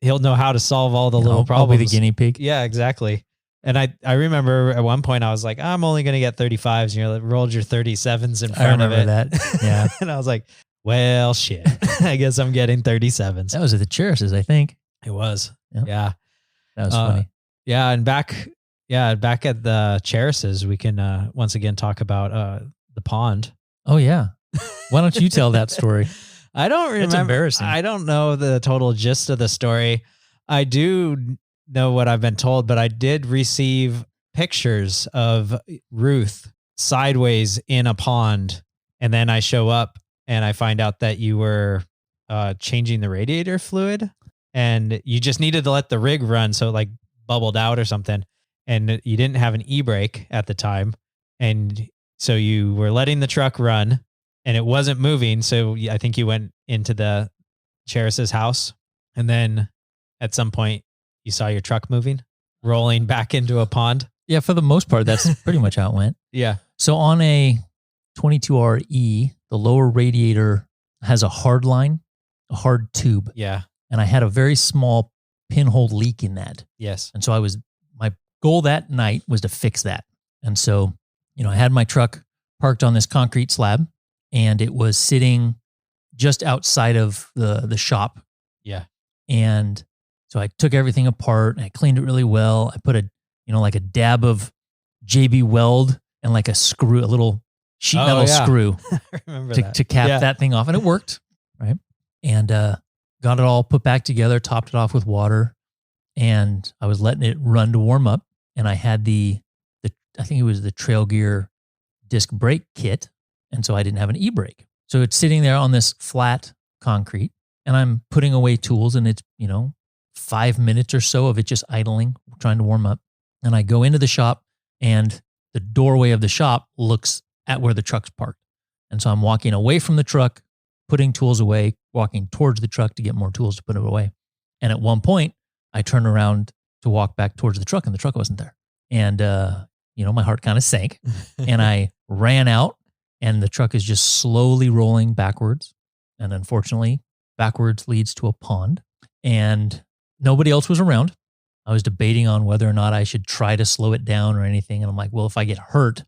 he'll know how to solve all the little problems. I'll be the guinea pig. Yeah, exactly. And I remember at one point I was like, I'm only going to get 35s. And you rolled your 37s in front of it. I remember that. Yeah. And I was like, well, shit, I guess I'm getting 37s. That was at the Cheris's, I think. It was. Yeah. That was funny. Yeah. And back at the Cheris's, we can once again talk about the pond. Oh, yeah. Why don't you tell that story? I don't remember. It's embarrassing. I don't know the total gist of the story. I do know what I've been told, but I did receive pictures of Ruth sideways in a pond. And then I show up and I find out that you were changing the radiator fluid, and you just needed to let the rig run. So it like bubbled out or something. And you didn't have an e-brake at the time. And so you were letting the truck run and it wasn't moving. So I think you went into the Cheris's house, and then at some point you saw your truck moving, rolling back into a pond. Yeah, for the most part, that's pretty much how it went. Yeah. So on a 22RE, the lower radiator has a hard line, a hard tube. Yeah. And I had a very small pinhole leak in that. Yes. And so my goal that night was to fix that. And so, I had my truck parked on this concrete slab, and it was sitting just outside of the shop. Yeah. And so I took everything apart and I cleaned it really well. I put like a dab of JB Weld and like a little sheet metal screw I remember to cap that thing off. And it worked, right? And got it all put back together, topped it off with water, and I was letting it run to warm up. And I had I think it was the Trail Gear disc brake kit. And so I didn't have an e-brake. So it's sitting there on this flat concrete, and I'm putting away tools, and it's, 5 minutes or so of it just idling, trying to warm up. And I go into the shop, and the doorway of the shop looks at where the truck's parked. And so I'm walking away from the truck, putting tools away, walking towards the truck to get more tools to put it away. And at one point, I turn around to walk back towards the truck, and the truck wasn't there. And, my heart kind of sank, and I ran out, and the truck is just slowly rolling backwards. And unfortunately, backwards leads to a pond, and nobody else was around. I was debating on whether or not I should try to slow it down or anything. And I'm like, well, if I get hurt,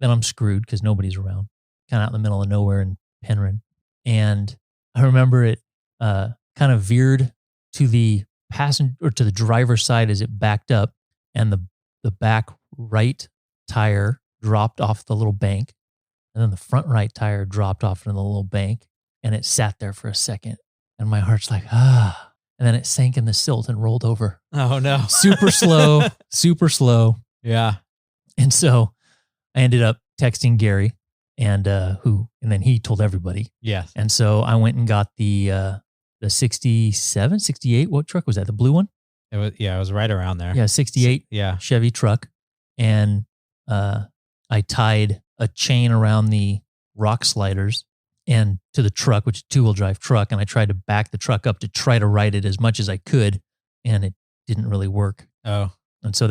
then I'm screwed because nobody's around, kind of out in the middle of nowhere in Penryn. And I remember it kind of veered to the passenger or to the driver's side as it backed up, and the back right tire dropped off the little bank, and then the front right tire dropped off into the little bank, and it sat there for a second. And my heart's like, ah. And then it sank in the silt and rolled over. Oh, no. Super slow, super slow. Yeah. And so I ended up texting Gary and then he told everybody. Yes. And so I went and got the 67, 68. What truck was that? The blue one? It was right around there. Yeah, 68 Yeah. Chevy truck. And I tied a chain around the rock sliders and to the truck, which is a 2-wheel drive truck. And I tried to back the truck up to try to ride it as much as I could. And it didn't really work. Oh. And so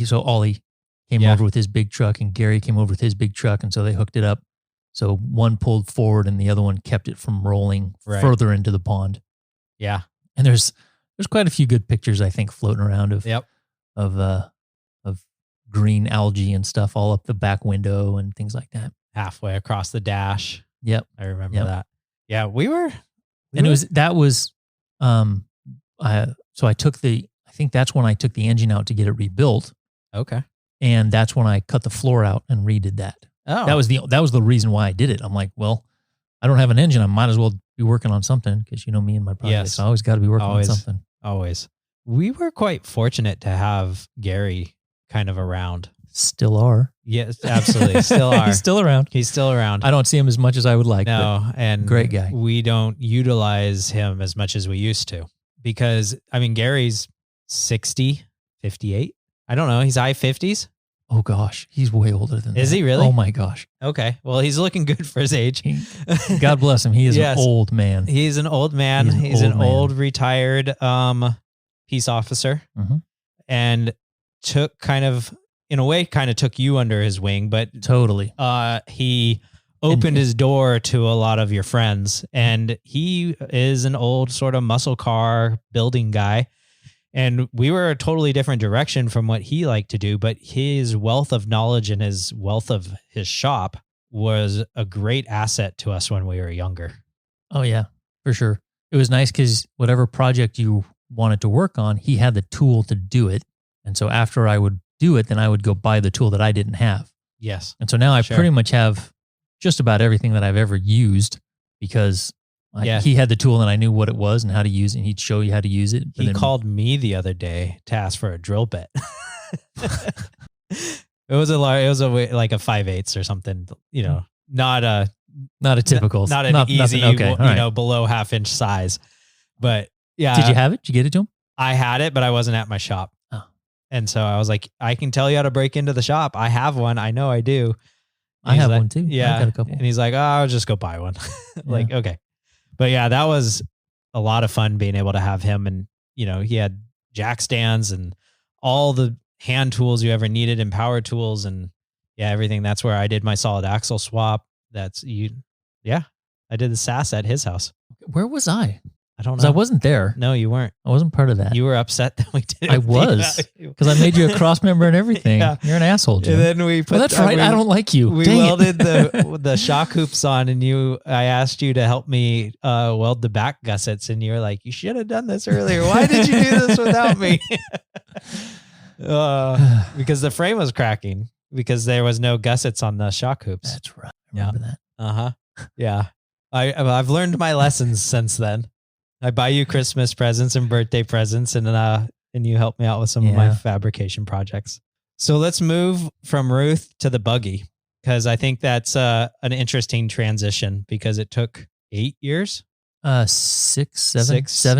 so Ollie came over with his big truck and Gary came over with his big truck. And so they hooked it up. So one pulled forward and the other one kept it from rolling further into the pond. Yeah. And there's quite a few good pictures, I think, floating around of green algae and stuff all up the back window and things like that. Halfway across the dash. Yep. I remember that. Yeah, so I think that's when I took the engine out to get it rebuilt. Okay. And that's when I cut the floor out and redid that. Oh. That was the reason why I did it. I'm like, well, I don't have an engine. I might as well be working on something because you know me and my projects. I always got to be working on something. Always. We were quite fortunate to have Gary kind of around. Still are. Yes, absolutely. Still are. He's still around. He's still around. I don't see him as much as I would like. No, and great guy. We don't utilize him as much as we used to because, I mean, Gary's 60, 58. I don't know. He's high 50s. Oh, gosh. He's way older than that. Is he really? Oh, my gosh. Okay. Well, he's looking good for his age. God bless him. He is an old man. He's an old man. He's an old retired peace officer and took took you under his wing, but totally. He opened his door to a lot of your friends, and he is an old sort of muscle car building guy. And we were a totally different direction from what he liked to do, but his wealth of knowledge and his wealth of his shop was a great asset to us when we were younger. Oh yeah, for sure. It was nice because whatever project you wanted to work on, he had the tool to do it. And so after I would do it, then I would go buy the tool that I didn't have. Yes. And so now I pretty much have just about everything that I've ever used because he had the tool and I knew what it was and how to use it, and he'd show you how to use it. He called me the other day to ask for a drill bit. It was like a 5/8 or something, you know, not a typical, not an easy, below 1/2 inch size. But yeah. Did you have it? Did you get it to him? I had it, but I wasn't at my shop. Oh. And so I was like, I can tell you how to break into the shop. I have one. I know I do. I have one too. Yeah. I got a couple. And he's like, oh, I'll just go buy one. Like, okay. But yeah, that was a lot of fun being able to have him. And, you know, he had jack stands and all the hand tools you ever needed and power tools and everything. That's where I did my solid axle swap. I did the SAS at his house. Where was I? I don't know. I wasn't there. No, you weren't. I wasn't part of that. You were upset that we did it. I was, because I made you a cross member and everything. Yeah. You're an asshole, Jim. And then we put... that's right. I don't like you. We welded the shock hoops on, and I asked you to help me weld the back gussets, and you were like, you should have done this earlier. Why did you do this without me? Because the frame was cracking, because there was no gussets on the shock hoops. That's right. I remember that. Uh-huh. Yeah. I've learned my lessons since then. I buy you Christmas presents and birthday presents, and you help me out with some of my fabrication projects. So let's move from Ruth to the buggy, because I think that's an interesting transition, because it took 8 years. 7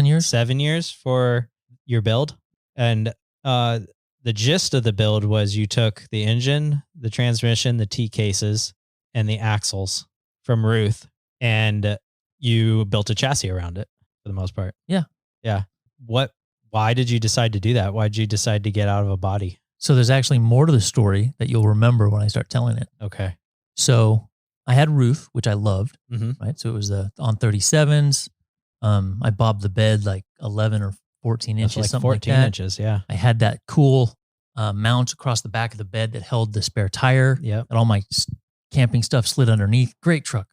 years. 7 years for your build. And the gist of the build was you took the engine, the transmission, the T cases, and the axles from Ruth, and you built a chassis around it. For the most part. Yeah. Yeah. Why did you decide to do that? Why did you decide to get out of a body? So there's actually more to the story that you'll remember when I start telling it. Okay. So I had Ruth, which I loved, mm-hmm. right? So it was on 37s. I bobbed the bed like 11 or 14 inches, like something 14 like that. inches, yeah. I had that cool mount across the back of the bed that held the spare tire. Yep. And all my camping stuff slid underneath. Great truck.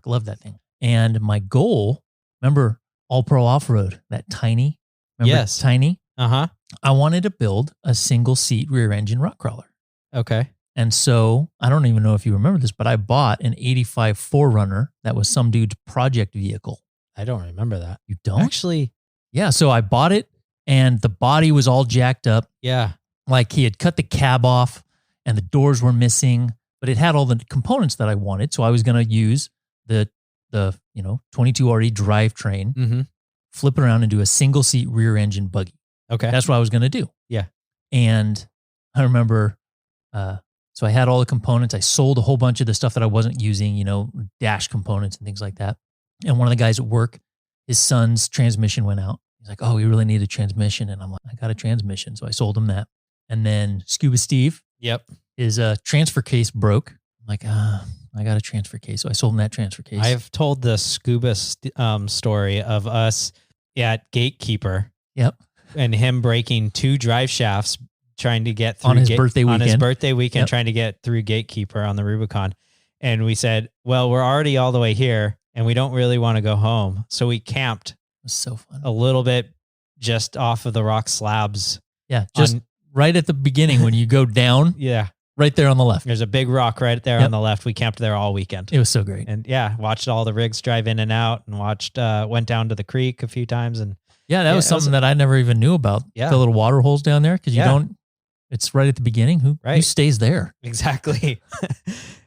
Love that thing. And my goal, remember, All Pro Offroad, that tiny. Remember Yes. Tiny? Uh-huh. I wanted to build a single seat rear engine rock crawler. Okay. And so I don't even know if you remember this, but I bought an 85 4Runner that was some dude's project vehicle. I don't remember that. You don't? Actually, Yeah. So I bought it and the body was all jacked up. yeah. Like he had cut the cab off and the doors were missing, but it had all the components that I wanted. So I was going to use the 22RE drivetrain, Mm-hmm. flip it around and do a single seat rear engine buggy. Okay. That's what I was going to do. Yeah. And I remember, so I had all the components. I sold a whole bunch of the stuff that I wasn't using, dash components and things like that. And one of the guys at work, his son's transmission went out. He's like, oh, we really need a transmission. And I'm like, I got a transmission. So I sold him that. And then Scuba Steve, Yep. his transfer case broke. I'm like, I got a transfer case. So I sold him that transfer case. I've told the scuba story of us at Gatekeeper. Yep. And him breaking 2 drive shafts trying to get through on his birthday weekend. Yep. Trying to get through Gatekeeper on the Rubicon. And we said, well, we're already all the way here and we don't really want to go home. So we camped. It was so fun. A little bit just off of the rock slabs. Yeah. Just right at the beginning when you go down. Yeah. Right there on the left. There's a big rock right there on the left. We camped there all weekend. It was so great. And yeah, watched all the rigs drive in and out and went down to the creek a few times. And yeah, that was something that I never even knew about. Yeah. The little water holes down there. Cause it's right at the beginning. Who stays there? Exactly.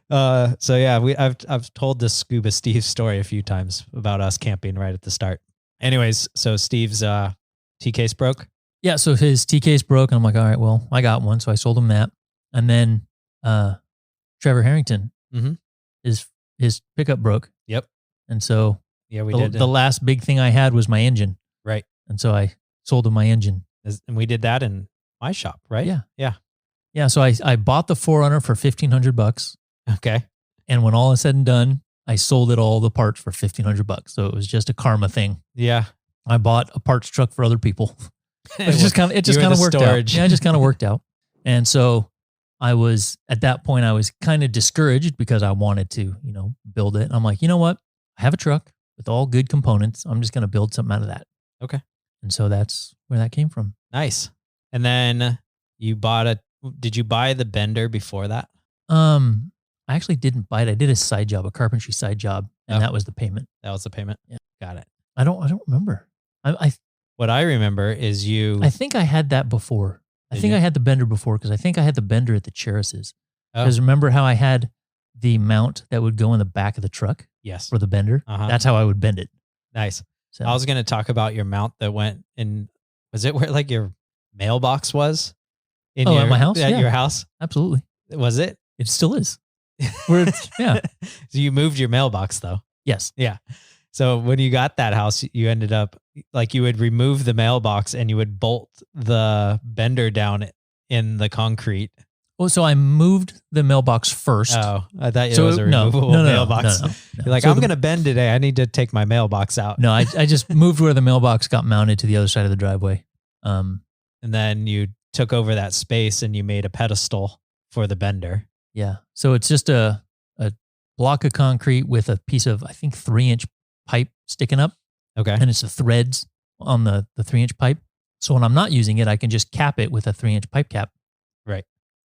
So yeah, I've told this Scuba Steve story a few times about us camping right at the start. Anyways, so Steve's T-case broke. Yeah. So his T-case broke and I'm like, all right, well, I got one. So I sold him that. And then Trevor Harrington, his pickup broke. Yep. And so yeah, we did. The last big thing I had was my engine. Right. And so I sold him my engine. And we did that in my shop, right? Yeah. Yeah. Yeah. So I bought the 4Runner for $1,500. Okay. And when all is said and done, I sold it all the parts for $1,500. So it was just a karma thing. Yeah. I bought a parts truck for other people. It just kind of worked out. Yeah, it just kind of worked out. And so I was, at that point, I was kind of discouraged because I wanted to, build it. I'm like, you know what? I have a truck with all good components. I'm just going to build something out of that. Okay. And so that's where that came from. Nice. And then did you buy the bender before that? I actually didn't buy it. I did a side job, a carpentry side job, and that was the payment. That was the payment? Yeah. Got it. I don't remember. What I remember is I think I had that before. I had the bender before because I think I had the bender at the Cheris's. Because remember how I had the mount that would go in the back of the truck? Yes. For the bender? Uh-huh. That's how I would bend it. Nice. So. I was going to talk about your mount that went in. Was it where like your mailbox was? At my house? At your house? Absolutely. Was it? It still is. Yeah. So you moved your mailbox though? Yes. Yeah. So when you got that house, you ended up like you would remove the mailbox and you would bolt the bender down in the concrete. Well, so I moved the mailbox first. Oh, I thought it was a removable mailbox. No. You're like, I'm going to bend today. I need to take my mailbox out. No, I just moved where the mailbox got mounted to the other side of the driveway. And then you took over that space and you made a pedestal for the bender. Yeah. So it's just a block of concrete with a piece of, I think, 3-inch pipe sticking up. Okay. And it's the threads on the 3-inch pipe. So when I'm not using it, I can just cap it with a 3-inch pipe cap. Right.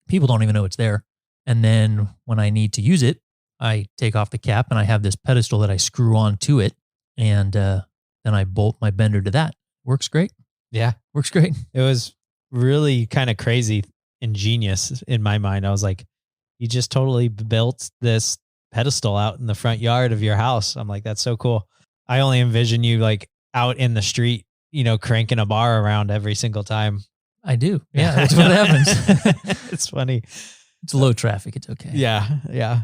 People don't even know it's there. And then when I need to use it, I take off the cap and I have this pedestal that I screw on to it. And then I bolt my bender to that. Works great. Yeah. Works great. It was really kind of crazy, ingenious in my mind. I was like, you just totally built this pedestal out in the front yard of your house. I'm like, that's so cool. I only envision you like out in the street, cranking a bar around every single time. I do. Yeah, that's what happens. It's funny. It's low traffic. It's okay. Yeah. Yeah.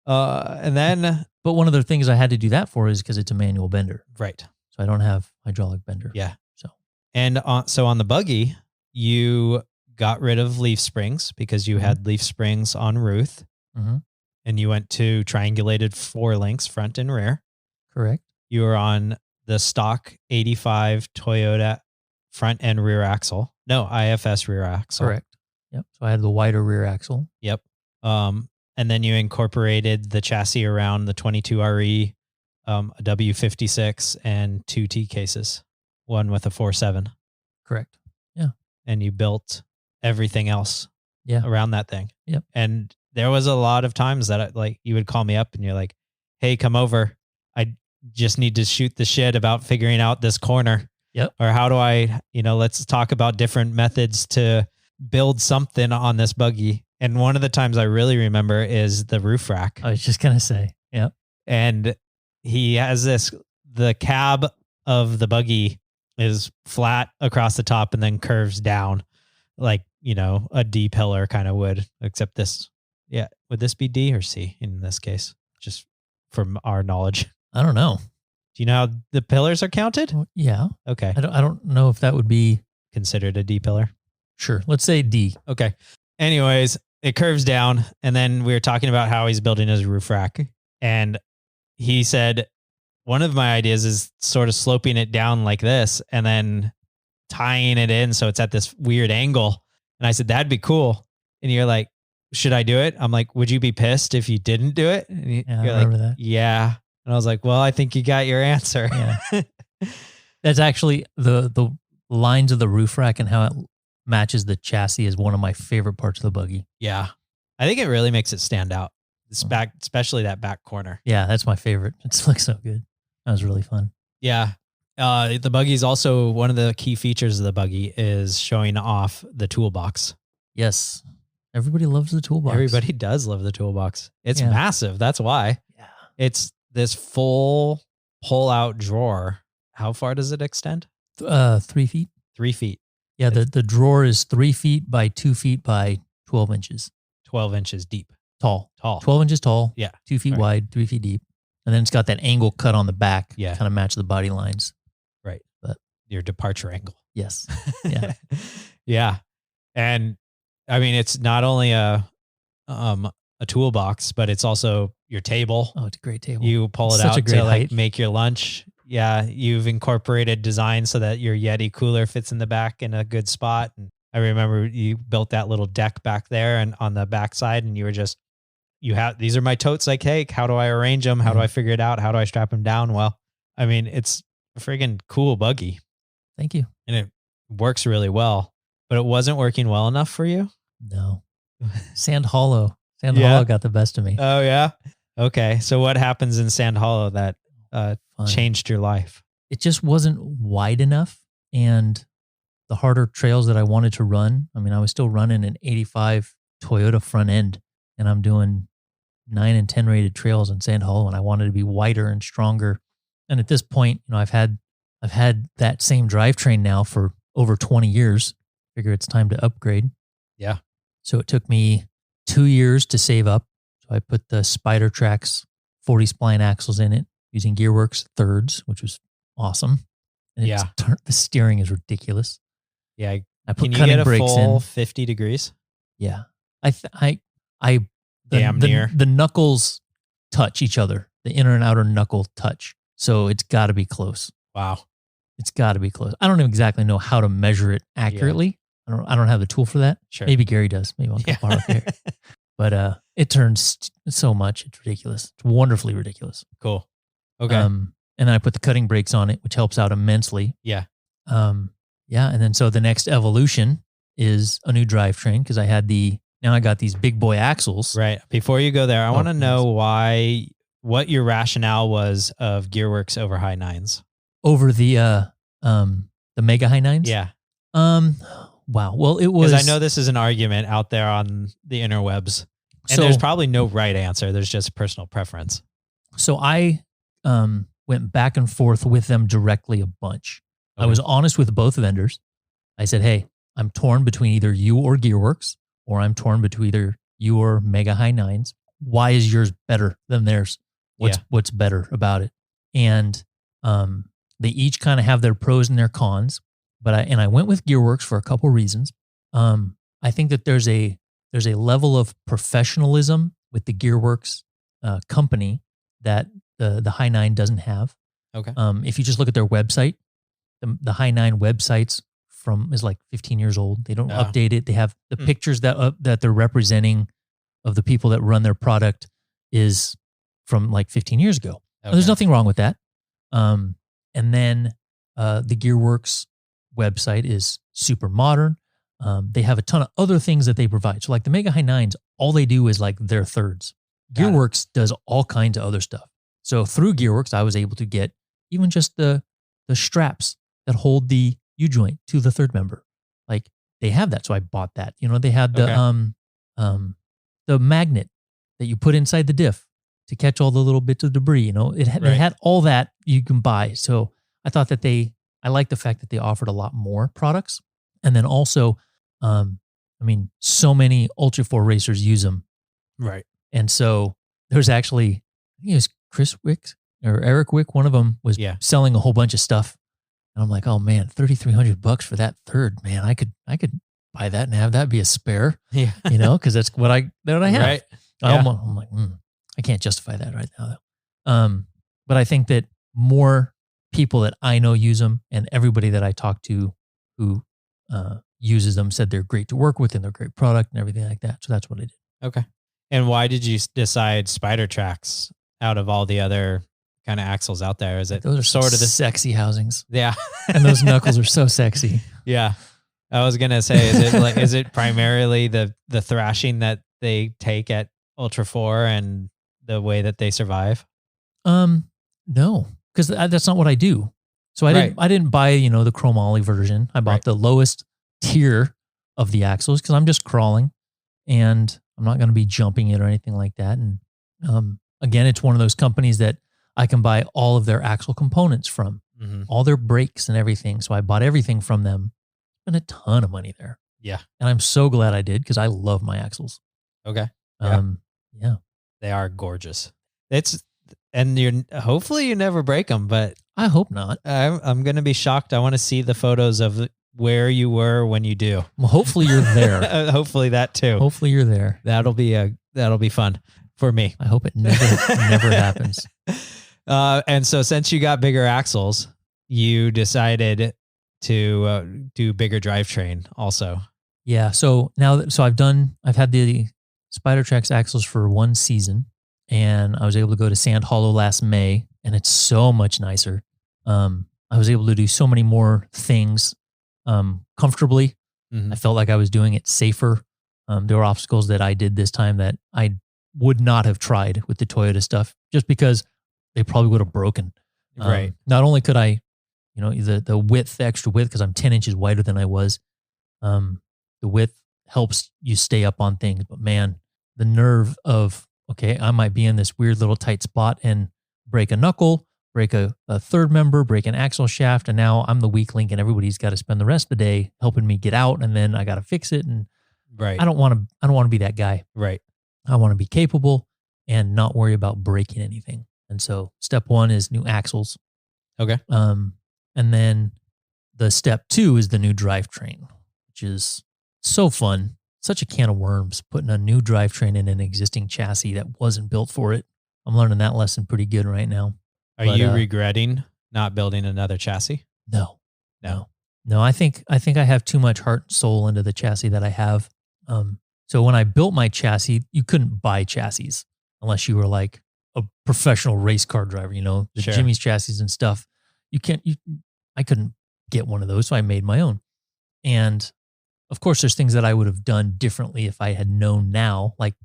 And then. But one of the things I had to do that for is because it's a manual bender. Right. So I don't have hydraulic bender. Yeah. So. And so on the buggy, you got rid of leaf springs because you had leaf springs on Ruth. Mm-hmm. And you went to triangulated 4 links, front and rear. Correct. You were on the stock 85 Toyota front and rear axle. No, IFS rear axle. Correct. Yep. So I had the wider rear axle. Yep. And then you incorporated the chassis around the 22RE, a W56 and 2 T cases, one with a 4.7. Correct. Yeah. And you built everything else around that thing. Yep. And there was a lot of times that you would call me up and you're like, hey, come over. just need to shoot the shit about figuring out this corner. Yep. Or how do I, let's talk about different methods to build something on this buggy. And one of the times I really remember is the roof rack. I was just going to say, yeah. And he has the cab of the buggy is flat across the top and then curves down like, a D pillar kind of would, except this. Yeah. Would this be D or C in this case? Just from our knowledge. I don't know. Do you know how the pillars are counted? Yeah. Okay. I don't know if that would be Considered a D pillar. sure. Let's say D. Okay. Anyways, it curves down. And then we were talking about how he's building his roof rack. And he said, one of my ideas is sort of sloping it down like this and then tying it in so it's at this weird angle. And I said, that'd be cool. And you're like, should I do it? I'm like, would you be pissed if you didn't do it? And Yeah, I you're remember like, that. yeah. And I was like, well, I think you got your answer. Yeah. That's actually the lines of the roof rack and how it matches the chassis is one of my favorite parts of the buggy. Yeah. I think it really makes it stand out. This back, especially that back corner. Yeah, that's my favorite. It looks so good. That was really fun. Yeah. The buggy is also one of the key features of the buggy is showing off the toolbox. Yes. Everybody loves the toolbox. Everybody does love the toolbox. It's Yeah. massive. That's why. Yeah. It's this full pull-out drawer. How far does it extend? 3 feet. 3 feet. Yeah, the drawer is 3 feet by 2 feet by 12 inches 12 inches deep. tall. Tall. 12 inches tall. Yeah. 2 feet Right. wide, 3 feet deep. And then it's got that angle cut on the back. Yeah. Kind of match the body lines. Right. But your departure angle. yes. Yeah. Yeah. And I mean, it's not only a toolbox, but it's also your table. Oh, it's a great table. You pull it Such out a great to like height. make your lunch. Yeah. You've incorporated design so that your Yeti cooler fits in the back in a good spot. And I remember you built that little deck back there and on the backside, and you were just, these are my totes I take. How do I arrange them? How do I figure it out? How do I strap them down? Well, I mean, it's a friggin' cool buggy Thank you. and it works really well, but it wasn't working well enough for you. No. Sand Hollow. Sand Yeah. Hollow got the best of me. Oh yeah. Okay. So what happens in Sand Hollow that Fun. changed your life? It just wasn't wide enough. And the harder trails that I wanted to run, I mean, I was still running an 85 Toyota front end, and I'm doing 9 and 10 rated trails in Sand Hollow, and I wanted to be wider and stronger. And at this point, I've had that same drivetrain now for over 20 years. Figure it's time to upgrade. Yeah. So it took me 2 years to save up. So I put the Spider Tracks 40 spline axles in it using Gearworks thirds, which was awesome. And Yeah. the steering is ridiculous. Yeah. I put Can you cutting get a brakes full in. 50 degrees? Yeah. The Damn near. The knuckles touch each other. The inner and outer knuckle touch. So it's got to be close. Wow. It's got to be close. I don't exactly know how to measure it accurately. I don't have the tool for that. Sure. Maybe Gary does. Maybe I'll Yeah. borrow Gary. But it turns so much. It's ridiculous. It's wonderfully ridiculous. Cool. Okay. And then I put the cutting brakes on it, which helps out immensely. Yeah. Yeah. And then so the next evolution is a new drivetrain because now I got these big boy axles. Right. Before you go there, I want to yes. know what your rationale was of Gearworks over high nines. Over the Mega High Nines. Yeah. Wow. Well, it was. Because I know this is an argument out there on the interwebs. And So- there's probably no right answer. There's just personal preference. So I went back and forth with them directly a bunch. I Okay. was honest with both vendors. I said, hey, I'm torn between either you or Gearworks, or I'm torn between either you or Mega High Nines. Why is yours better than theirs? What's better about it? And they each kind of have their pros and their cons. But I went with Gearworks for a couple reasons. I think that there's a level of professionalism with the Gearworks company that the High Nine doesn't have. Okay. If you just look at their website, the High Nine websites is like 15 years old. They don't update it. They have the pictures that they're representing of the people that run their product is from like 15 years ago. Okay. There's nothing wrong with that. And then the Gearworks website is super modern. They have a ton of other things that they provide. So like the Mega High Nines, all they do is like their thirds. Got it. Gearworks does all kinds of other stuff. So through Gearworks, I was able to get even just the straps that hold the U-joint to the third member. Like they have that. So I bought that. You know, they had the magnet that you put inside the diff to catch all the little bits of debris. You know, they had all that you can buy. So I thought that I like the fact that they offered a lot more products. And then also, I mean, so many Ultra 4 racers use them. Right. And so there's actually, I think it was Chris Wick or Eric Wick, one of them was selling a whole bunch of stuff. And I'm like, oh man, $3,300 for that third, man. I could buy that and have that be a spare. Yeah. You know, because that's what I have. Right. Yeah. I'm like, I can't justify that right now though. But I think that more people that I know use them, and everybody that I talk to who uses them said they're great to work with and they're a great product and everything like that. So that's what I did. Okay. And why did you decide Spider Tracks out of all the other kind of axles out there? Is it those are sort of the sexy housings? Yeah. And those knuckles are so sexy. Yeah. I was going to say, is it primarily the thrashing that they take at Ultra 4 and the way that they survive? No, because that's not what I do. So I didn't buy, the chromoly version. I bought the lowest tier of the axles because I'm just crawling and I'm not going to be jumping it or anything like that. And again, it's one of those companies that I can buy all of their axle components from, all their brakes and everything. So I bought everything from them. Spent a ton of money there. Yeah. And I'm so glad I did because I love my axles. Okay. Yeah. They are gorgeous. And hopefully you never break them, but I hope not. I'm going to be shocked. I want to see the photos of where you were when you do. Well, hopefully you're there. Hopefully that too. Hopefully you're there. That'll be fun for me. I hope it never happens. And so since you got bigger axles, you decided to do bigger drivetrain also. Yeah. So I've had the Spider Tracks axles for one season, and I was able to go to Sand Hollow last May, and it's so much nicer. I was able to do so many more things comfortably. I felt like I was doing it safer. There were obstacles that I did this time that I would not have tried with the Toyota stuff just because they probably would have broken. Right. Not only could I, the width, the extra width, because I'm 10 inches wider than I was, the width helps you stay up on things. But man, the nerve of, okay, I might be in this weird little tight spot and break a knuckle, break a third member, break an axle shaft, and now I'm the weak link and everybody's got to spend the rest of the day helping me get out, and then I got to fix it. And I don't want to be that guy. Right. I want to be capable and not worry about breaking anything. And so step one is new axles. Okay. And then the step two is the new drivetrain, which is so fun. Such a can of worms, putting a new drivetrain in an existing chassis that wasn't built for it. I'm learning that lesson pretty good right now. Are you regretting not building another chassis? No. I think I have too much heart and soul into the chassis that I have. So when I built my chassis, you couldn't buy chassis unless you were like a professional race car driver, the Jimmy's chassis and stuff. I couldn't get one of those. So I made my own. And of course, there's things that I would have done differently if I had known now, like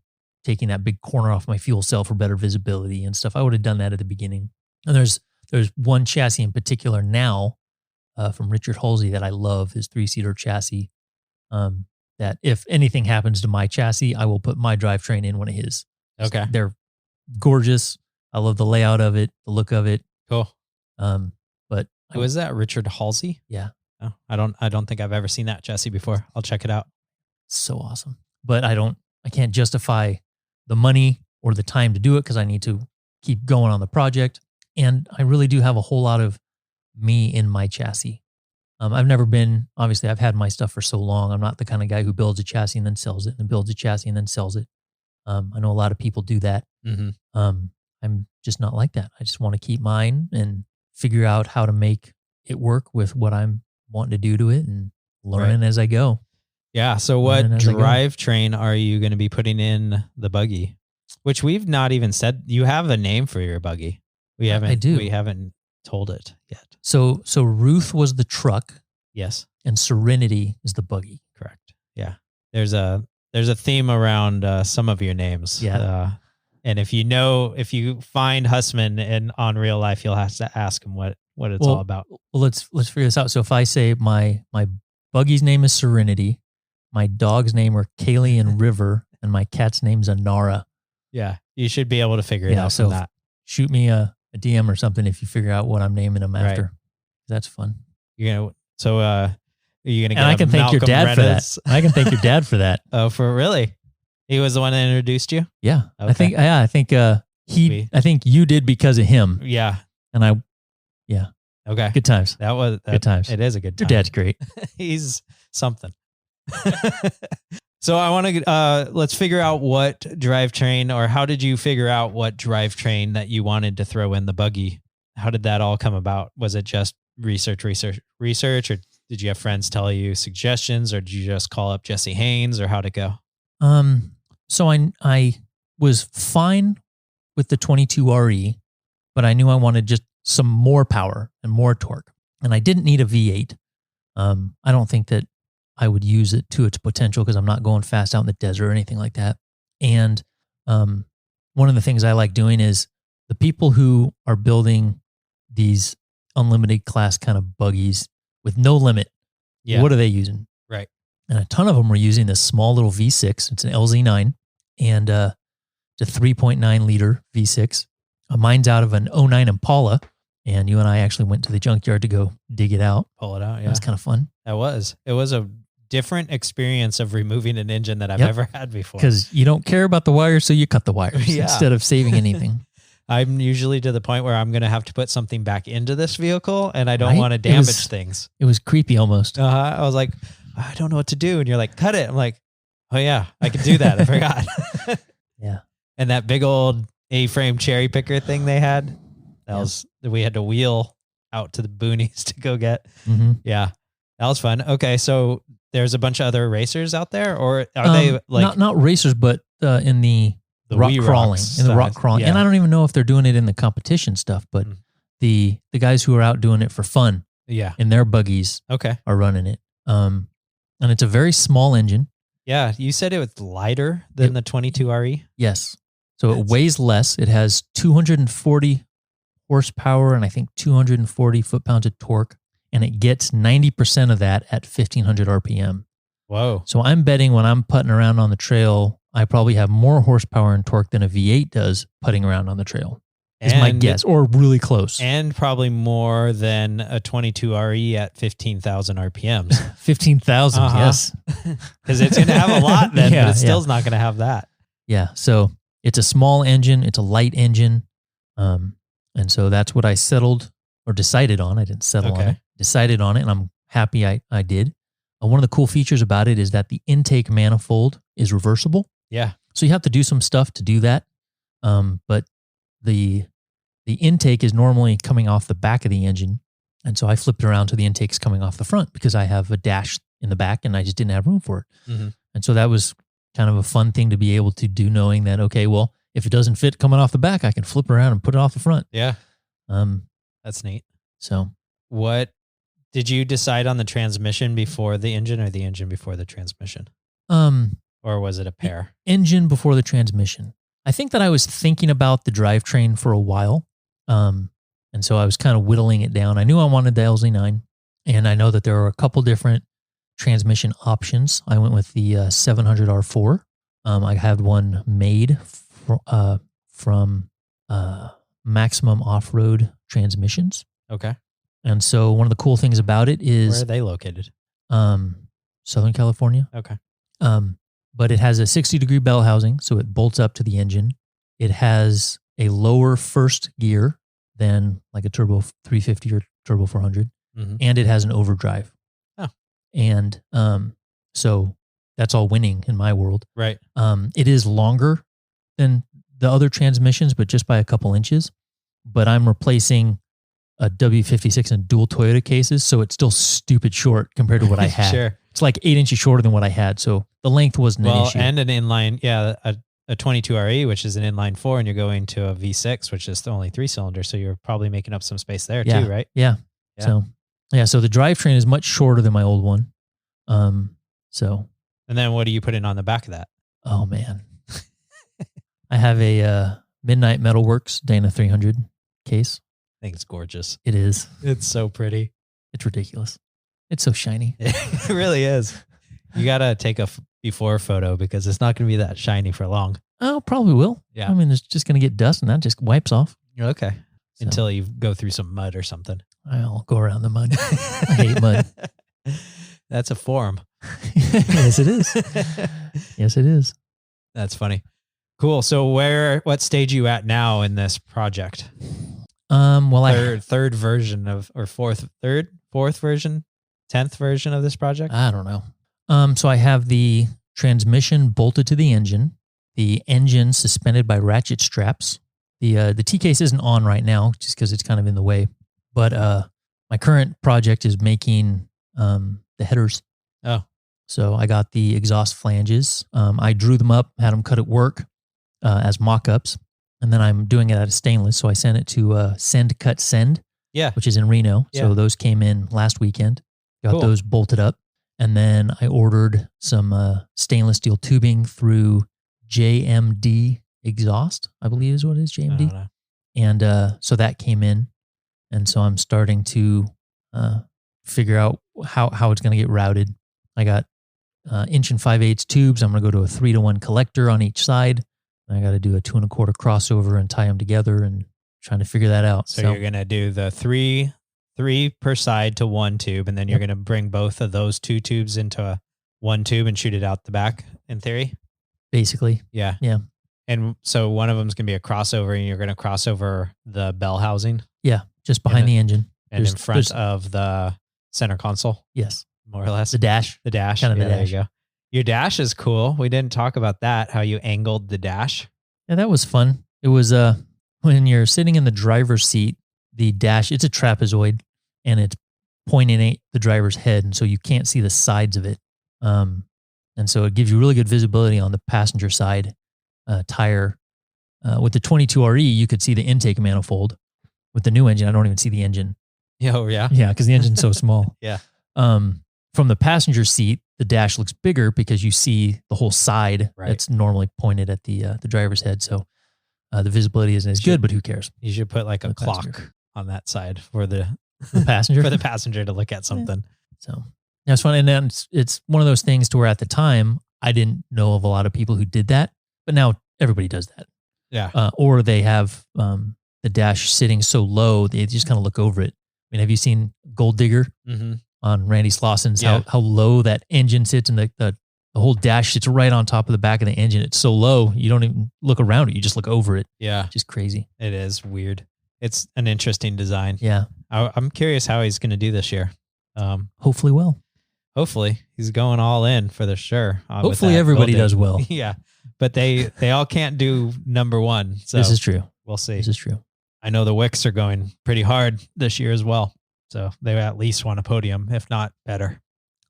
taking that big corner off my fuel cell for better visibility and stuff. I would have done that at the beginning. And there's one chassis in particular now from Richard Halsey that I love, his 3-seater chassis, that if anything happens to my chassis, I will put my drivetrain in one of his. Okay. They're gorgeous. I love the layout of it, the look of it. Cool. But who is that? Richard Halsey? Yeah. Oh, I don't think I've ever seen that chassis before. I'll check it out. So awesome. But I can't justify the money or the time to do it because I need to keep going on the project. And I really do have a whole lot of me in my chassis. Obviously I've had my stuff for so long. I'm not the kind of guy who builds a chassis and then sells it and builds a chassis and then sells it. I know a lot of people do that. I'm just not like that. I just want to keep mine and figure out how to make it work with what I'm wanting to do to it and learning as I go. Yeah. So what drivetrain are you going to be putting in the buggy? Which we've not even said. You have a name for your buggy. I do. We haven't told it yet. So Ruth was the truck. Yes. And Surenity is the buggy. Correct. Yeah. There's a theme around some of your names. Yeah. And if you find Husmann on real life, you'll have to ask him what it's all about. Well, let's figure this out. So if I say my buggy's name is Surenity, my dog's name are Kaylee and River, and my cat's name's Anara. Yeah, you should be able to figure it out so from that. Shoot me a DM or something if you figure out what I'm naming them after. Right. That's fun. Are you gonna get? And I can thank your dad for that. I can thank your dad for that. Oh, for really? He was the one that introduced you? Yeah. Okay. I think you did because of him. Yeah. And Okay. good times. Good times. It is a good time. Your dad's great. He's something. So I want to, let's figure out what drivetrain, or how did you figure out what drivetrain that you wanted to throw in the buggy? How did that all come about? Was it just research, or did you have friends tell you suggestions, or did you just call up Jesse Haynes, or how'd it go? So I was fine with the 22RE, but I knew I wanted just some more power and more torque, and I didn't need a V8. I don't think that I would use it to its potential because I'm not going fast out in the desert or anything like that. And one of the things I like doing is the people who are building these unlimited class kind of buggies with no limit, what are they using? Right. And a ton of them were using this small little V6. It's an LZ9 and it's a 3.9 liter V6. Mine's out of an 09 Impala, and you and I actually went to the junkyard to go dig it out. Pull it out, yeah. That was kind of fun. It was a different experience of removing an engine that I've ever had before. Because you don't care about the wires, so you cut the wires instead of saving anything. I'm usually to the point where I'm going to have to put something back into this vehicle, and I don't want to damage things. It was creepy almost. I was like, I don't know what to do. And you're like, cut it. I'm like, oh yeah, I can do that. I forgot. Yeah. And that big old A-frame cherry picker thing they had, we had to wheel out to the boonies to go get. Mm-hmm. Yeah. That was fun. Okay. So there's a bunch of other racers out there, or are they like not racers, but in the rock crawling, Yeah. And I don't even know if they're doing it in the competition stuff, but the guys who are out doing it for fun, in their buggies, are running it. And it's a very small engine. Yeah, you said it was lighter than the 22RE. Yes, so it weighs less. It has 240 horsepower and I think 240 foot-pounds of torque, and it gets 90% of that at 1,500 RPM. Whoa! So I'm betting when I'm putting around on the trail, I probably have more horsepower and torque than a V8 does putting around on the trail. Is my guess, or really close. And probably more than a 22RE at 15,000 RPMs. 15,000, yes. Because it's going to have a lot then, but it still's not going to have that. Yeah, so it's a small engine. It's a light engine. And so that's what I settled or decided on. I didn't settle on it. Decided on it, and I'm happy I did. One of the cool features about it is that the intake manifold is reversible. Yeah. So you have to do some stuff to do that. But the intake is normally coming off the back of the engine. And so I flipped it around to the intake's coming off the front because I have a dash in the back and I just didn't have room for it. Mm-hmm. And so that was kind of a fun thing to be able to do, knowing that, okay, well, if it doesn't fit coming off the back, I can flip around and put it off the front. Yeah. That's neat. So what did you decide on, the transmission before the engine or the engine before the transmission? Or was it a pair? Engine before the transmission. I think that I was thinking about the drivetrain for a while. And so I was kind of whittling it down. I knew I wanted the LZ9, and I know that there are a couple different transmission options. I went with the 700R4. I had one made from Maximum Offroad Transmissions. Okay. And so one of the cool things about it is... Where are they located? Southern California. Okay. But it has a 60-degree bell housing, so it bolts up to the engine. It has a lower first gear than like a Turbo 350 or Turbo 400, and it has an overdrive. Oh. And so that's all winning in my world. Right. It is longer than the other transmissions, but just by a couple inches. But I'm replacing a W56 and dual Toyota cases, so it's still stupid short compared to what I had. Sure. It's like 8 inches shorter than what I had, so the length wasn't an issue. And an inline, a 22RE, which is an inline 4, and you're going to a V6, which is only 3-cylinder, so you're probably making up some space there too, right? Yeah. So the drivetrain is much shorter than my old one. And then what are you putting on the back of that? Oh man. I have a Midnight Metalworks Dana 300 case. I think it's gorgeous. It is. It's so pretty. It's ridiculous. It's so shiny. It really is. You got to take a before photo because it's not going to be that shiny for long. Oh, probably will. Yeah. I mean, it's just going to get dust and that just wipes off. Okay. So, Until you go through some mud or something. I'll go around the mud. I hate mud. That's a form. Yes, it is. Yes, it is. That's funny. Cool. So what stage are you at now in this project? Well, Third version of, or fourth version, 10th version of this project? I don't know. So I have the transmission bolted to the engine suspended by ratchet straps. The T-case isn't on right now just because it's kind of in the way. But my current project is making the headers. Oh. So I got the exhaust flanges. I drew them up, had them cut at work as mock-ups. And then I'm doing it out of stainless. So I sent it to Send Cut Send, which is in Reno. Yeah. So those came in last weekend. Got Cool. those bolted up. And then I ordered some stainless steel tubing through JMD Exhaust, I believe is what it is, I don't JMD. know. And so that came in. And so I'm starting to figure out how it's going to get routed. I got 1 5/8" tubes. I'm going to go to a 3-to-1 collector on each side. I got to do a 2 1/4 crossover and tie them together and trying to figure that out. So you're going to do the three per side to one tube, and then you're going to bring both of those 2 tubes into one tube and shoot it out the back, in theory? Basically. Yeah. Yeah. And so one of them is going to be a crossover, and you're going to cross over the bell housing Yeah. Just behind the engine. and in front of the center console, Yes. more or less. The dash. The dash. Kind of the There dash. you go. Your dash is cool. We didn't talk about that, how you angled the dash. Yeah, that was fun. It was when you're sitting in the driver's seat, the dash, it's a trapezoid and it's pointing at the driver's head. And so you can't see the sides of it. And so it gives you really good visibility on the passenger side tire. With the 22RE, you could see the intake manifold. With the new engine, I don't even see the engine. Oh, yeah. Yeah, because the engine's so small. Yeah. From the passenger seat, the dash looks bigger because you see the whole side Right. that's normally pointed at the driver's head. So the visibility isn't as good, but who cares? You should put like a The clock passenger. on that side for the Passenger? for the passenger to look at something. So yeah, it's fun. And then it's one of those things to where at the time, I didn't know of a lot of people who did that, but now everybody does that. Yeah. Or they have the dash sitting so low, they just kind of look over it. I mean, have you seen Gold Digger Mm-hmm. on Randy Slosson's, Yeah. how low that engine sits and the whole dash sits right on top of the back of the engine. It's so low, you don't even look around it. You just look over it. Yeah. Just crazy. It is weird. It's an interesting design. Yeah. I'm curious how he's going to do this year. Hopefully well. Hopefully he's going all in for the sure. With Hopefully that everybody building. does well. Yeah. But they all can't do number one. So This is true. we'll see. This is true. I know the Wicks are going pretty hard this year as well. So they at least want a podium, if not better.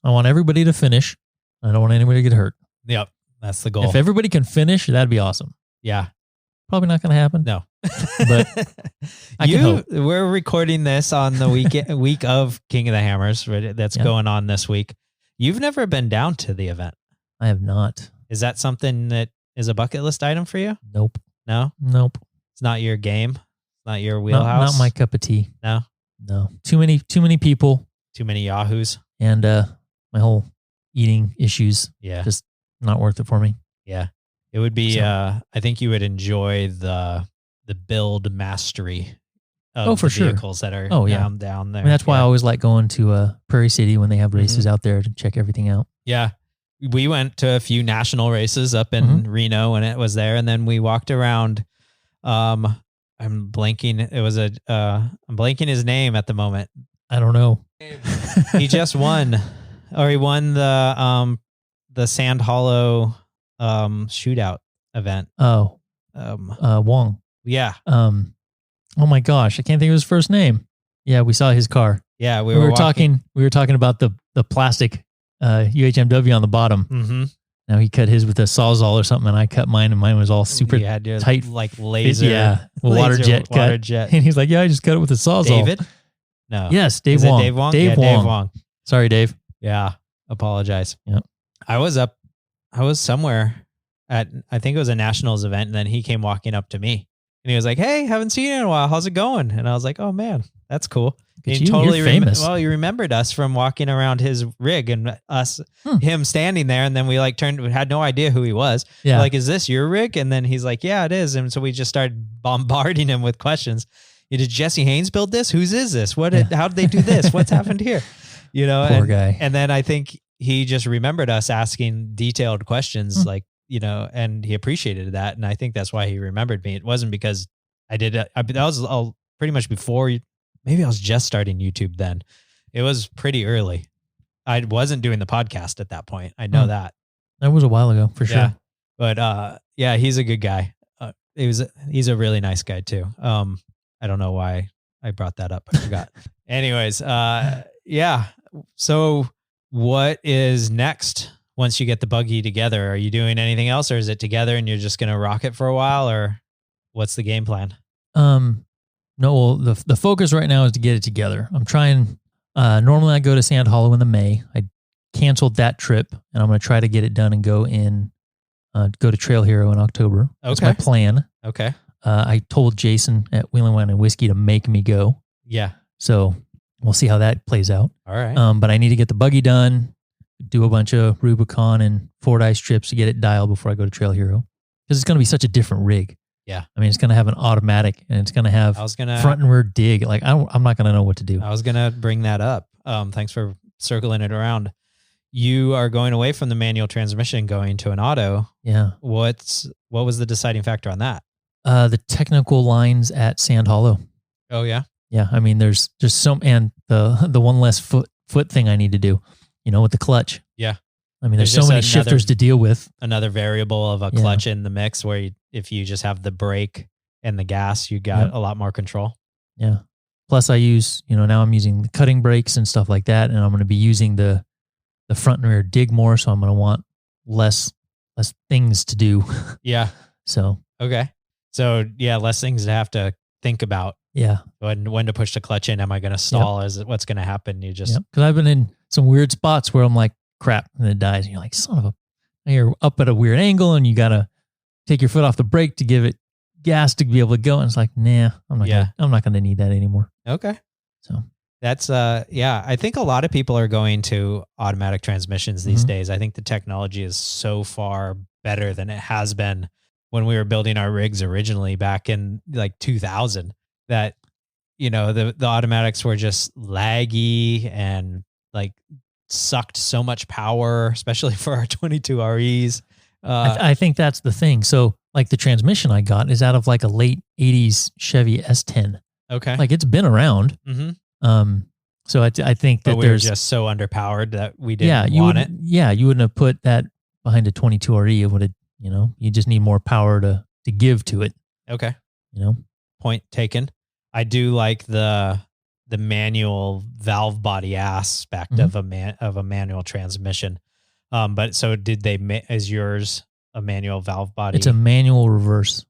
I want everybody to finish. I don't want anybody to get hurt. Yep. That's the goal. If everybody can finish, that'd be awesome. Yeah. Probably not going to happen. No. But I can hope. We're recording this on the week of King of the Hammers. Right? That's Yeah. going on this week. You've never been down to the event. I have not. Is that something that is a bucket list item for you? Nope. No? Nope. It's not your game? It's not your Not, wheelhouse? not my cup of tea. No? No. Too many people Too many yahoos? and my whole eating issues. Yeah. Just not worth it for me. Yeah. It would be, So- I think you would enjoy the build mastery of for the sure. vehicles that are Oh, yeah. down there. I mean, that's why I Yeah. always like going to Prairie City when they have races Mm-hmm. out there to check everything out. Yeah. We went to a few national races up in Reno when it was there. And then we walked around. I'm blanking. It was I'm blanking his name at the moment. I don't know. He just won, or he won the Sand Hollow shootout event. Oh, Wong. Yeah. Oh my gosh, I can't think of his first name. Yeah, we saw his car. Yeah. We were talking about the plastic UHMW on the bottom. Mm-hmm. Now he cut his with a Sawzall or something, and I cut mine, and mine was all super You had your, tight, like laser. Yeah, water jet cut. Water jet. And he's like, "Yeah, I just cut it with a Sawzall." David? No. Yes, Dave Is Wong. it Dave Wong? Dave Yeah, Wong. Dave Wong. Sorry, Dave. Yeah. Apologize. Yep. I was somewhere at, I think it was a nationals event. And then he came walking up to me and he was like, "Hey, haven't seen you in a while. How's it going?" And I was like, "Oh man, that's cool." He totally famous. Well, you remembered us from walking around his rig and him standing there. And then we like we had no idea who he was. Yeah. We're like, "Is this your rig?" And then he's like, "Yeah, it is." And so we just started bombarding him with questions. Did Jesse Haynes build this? Whose is this? How did they do this? What's happened here? Poor guy. And then I think he just remembered us asking detailed questions, like, and he appreciated that. And I think that's why he remembered me. It wasn't because I did it. That was pretty much before, maybe I was just starting YouTube then. It was pretty early. I wasn't doing the podcast at that point. I know that. That was a while ago for sure. Yeah. But yeah, he's a good guy. He's a really nice guy too. I don't know why I brought that up. I forgot. Anyways, yeah. So what is next once you get the buggy together? Are you doing anything else, or is it together and you're just going to rock it for a while, or what's the game plan? No, well, the focus right now is to get it together. I'm trying, normally I go to Sand Hollow in the May. I canceled that trip and I'm going to try to get it done and go to Trail Hero in October. That's my plan. Okay. I told Jason at Wheeling Wine and Whiskey to make me go. Yeah. So we'll see how that plays out. All right. But I need to get the buggy done, do a bunch of Rubicon and Ford Ice trips to get it dialed before I go to Trail Hero. Because it's going to be such a different rig. Yeah. I mean, it's going to have an automatic and it's going to have front and rear dig. Like, I'm not going to know what to do. I was going to bring that up. Thanks for circling it around. You are going away from the manual transmission, going to an auto. Yeah. What was the deciding factor on that? The technical lines at Sand Hollow. Oh yeah. Yeah. I mean, there's just and the one less foot thing I need to do, with the clutch. Yeah. I mean, there's so many shifters to deal with. Another variable of a clutch in the mix where if you just have the brake and the gas, you got a lot more control. Yeah. Plus I use, now I'm using the cutting brakes and stuff like that. And I'm going to be using the front and rear dig more. So I'm going to want less things to do. Yeah. So. Okay. So yeah, less things to have to think about. Yeah. When to push the clutch in. Am I going to stall? Is it what's going to happen? You just, because I've been in some weird spots where I'm like, crap, and it dies. And you're like, son of a, and you're up at a weird angle and you got to take your foot off the brake to give it gas to be able to go. And it's like, nah, I'm not going to need that anymore. Okay. So that's, I think a lot of people are going to automatic transmissions these days. I think the technology is so far better than it has been when we were building our rigs originally back in like 2000, that, the automatics were just laggy and like sucked so much power, especially for our 22 REs. I think that's the thing. So like the transmission I got is out of like a late 80s Chevy S10. Okay. Like it's been around. Mm-hmm. So I think that we were just so underpowered that we didn't want it. Yeah. You wouldn't have put that behind a 22 RE. It would have, you just need more power to give to it. Okay. Point taken. I do like the manual valve body aspect of a manual transmission. But so is yours a manual valve body? It's a manual reverse.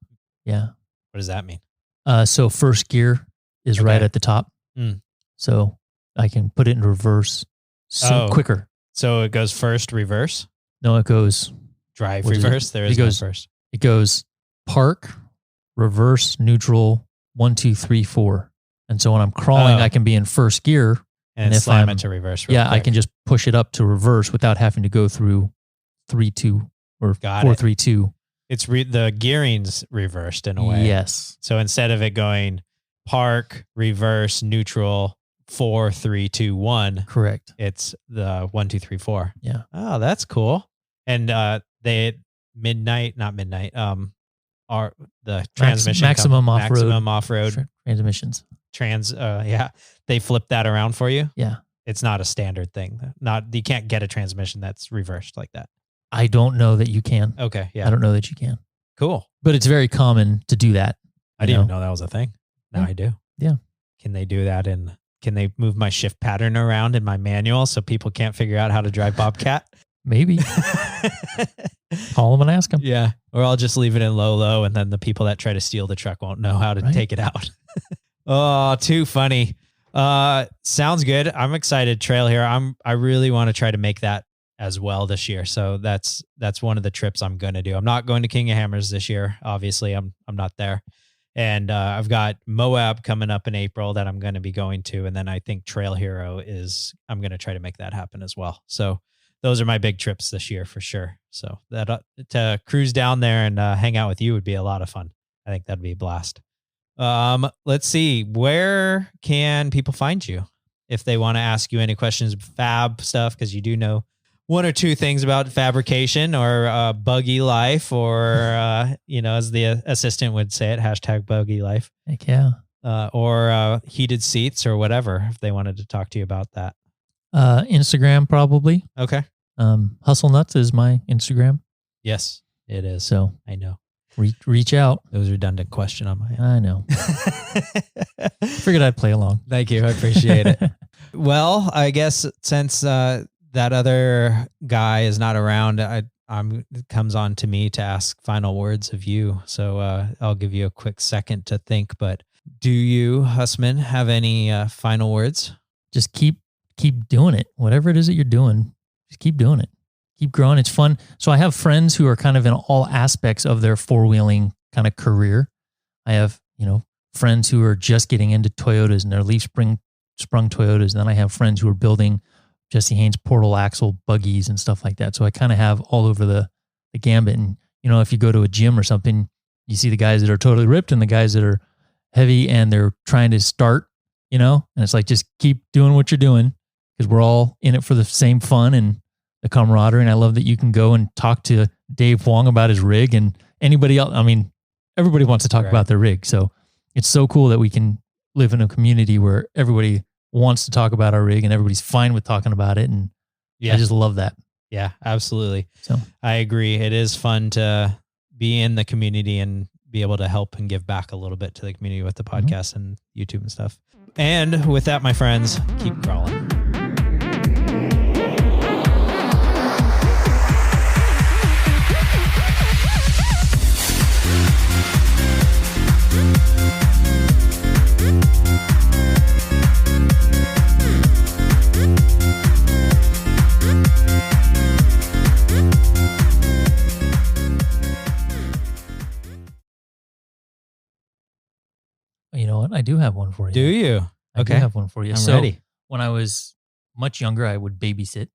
Yeah. What does that mean? So first gear is right at the top. So I can put it in reverse quicker. So it goes first, reverse? No, it goes drive, reverse. There is no first. It goes park, reverse, neutral, 1, 2, 3, 4. And so when I'm crawling, I can be in first gear. And if slam it to reverse. Quick. I can just push it up to reverse without having to go through 3, 2 or 4, 3, 2. It's the gearing's reversed in a way. Yes. So instead of it going park, reverse, neutral, 4, 3, 2, 1. Correct. It's the 1, 2, 3, 4. Yeah. Oh, that's cool. And are the transmission maximum off-road transmissions. They flip that around for you. Yeah. It's not a standard thing. You can't get a transmission that's reversed like that. I don't know that you can. Okay. Yeah. I don't know that you can. Cool. But it's very common to do that. I didn't even know that was a thing. Now I do. Yeah. Can they do that can they move my shift pattern around in my manual so people can't figure out how to drive Bobcat? Maybe. Call them and ask them. Yeah. Or I'll just leave it in low, and then the people that try to steal the truck won't know how to take it out. Oh, too funny. Sounds good. I'm excited. Trail here. I really want to try to make that as well this year. So that's one of the trips I'm going to do. I'm not going to King of Hammers this year. Obviously, I'm not there. And I've got Moab coming up in April that I'm going to be going to. And then I think Trail Hero I'm going to try to make that happen as well. So those are my big trips this year for sure. So that to cruise down there and hang out with you would be a lot of fun. I think that'd be a blast. Let's see. Where can people find you if they want to ask you any questions, fab stuff? Cause you do know one or two things about fabrication or buggy life, or, as the assistant would say it, #buggy life. Heck yeah. Or heated seats or whatever, if they wanted to talk to you about that. Instagram, probably. Okay. Hustlenutz is my Instagram. Yes, it is. So I know. Reach out. It was a redundant question on my end. I know. Figured I'd play along. Thank you. I appreciate it. Well, I guess since that other guy is not around, it comes on to me to ask final words of you. So I'll give you a quick second to think. But do you, Husmann, have any final words? Just keep doing it. Whatever it is that you're doing, just keep doing it. Keep growing. It's fun. So I have friends who are kind of in all aspects of their four-wheeling kind of career. I have, friends who are just getting into Toyotas and they're leaf sprung Toyotas. And then I have friends who are building Jesse Haynes portal axle buggies and stuff like that. So I kind of have all over the gambit. And, if you go to a gym or something, you see the guys that are totally ripped and the guys that are heavy and they're trying to start, and it's like, just keep doing what you're doing because we're all in it for the same fun and the camaraderie. And I love that you can go and talk to Dave Huang about his rig and anybody else. I mean, everybody wants to talk about their rig. So it's so cool that we can live in a community where everybody wants to talk about our rig and everybody's fine with talking about it. And I just love that. Yeah, absolutely. So I agree. It is fun to be in the community and be able to help and give back a little bit to the community with the podcast and YouTube and stuff. And with that, my friends, keep crawling. You know what? I do have one for you. Do you? I do have one for you. I'm ready. When I was much younger, I would babysit.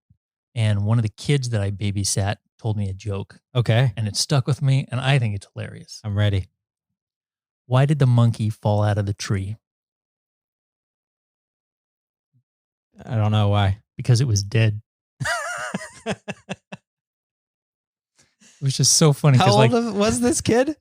And one of the kids that I babysat told me a joke. Okay. And it stuck with me. And I think it's hilarious. I'm ready. Why did the monkey fall out of the tree? I don't know why. Because it was dead. It was just so funny. How old was this kid?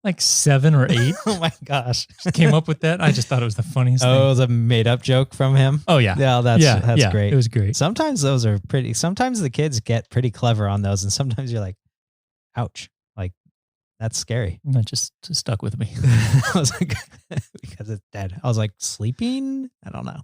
Like 7 or 8. Oh my gosh. Came up with that. I just thought it was the funniest thing. Oh, it was a made up joke from him? Oh yeah. Yeah, that's great. It was great. Sometimes those are sometimes the kids get pretty clever on those and sometimes you're like, ouch. Like that's scary. That just stuck with me. I was like, because it's dead. I was like, sleeping? I don't know.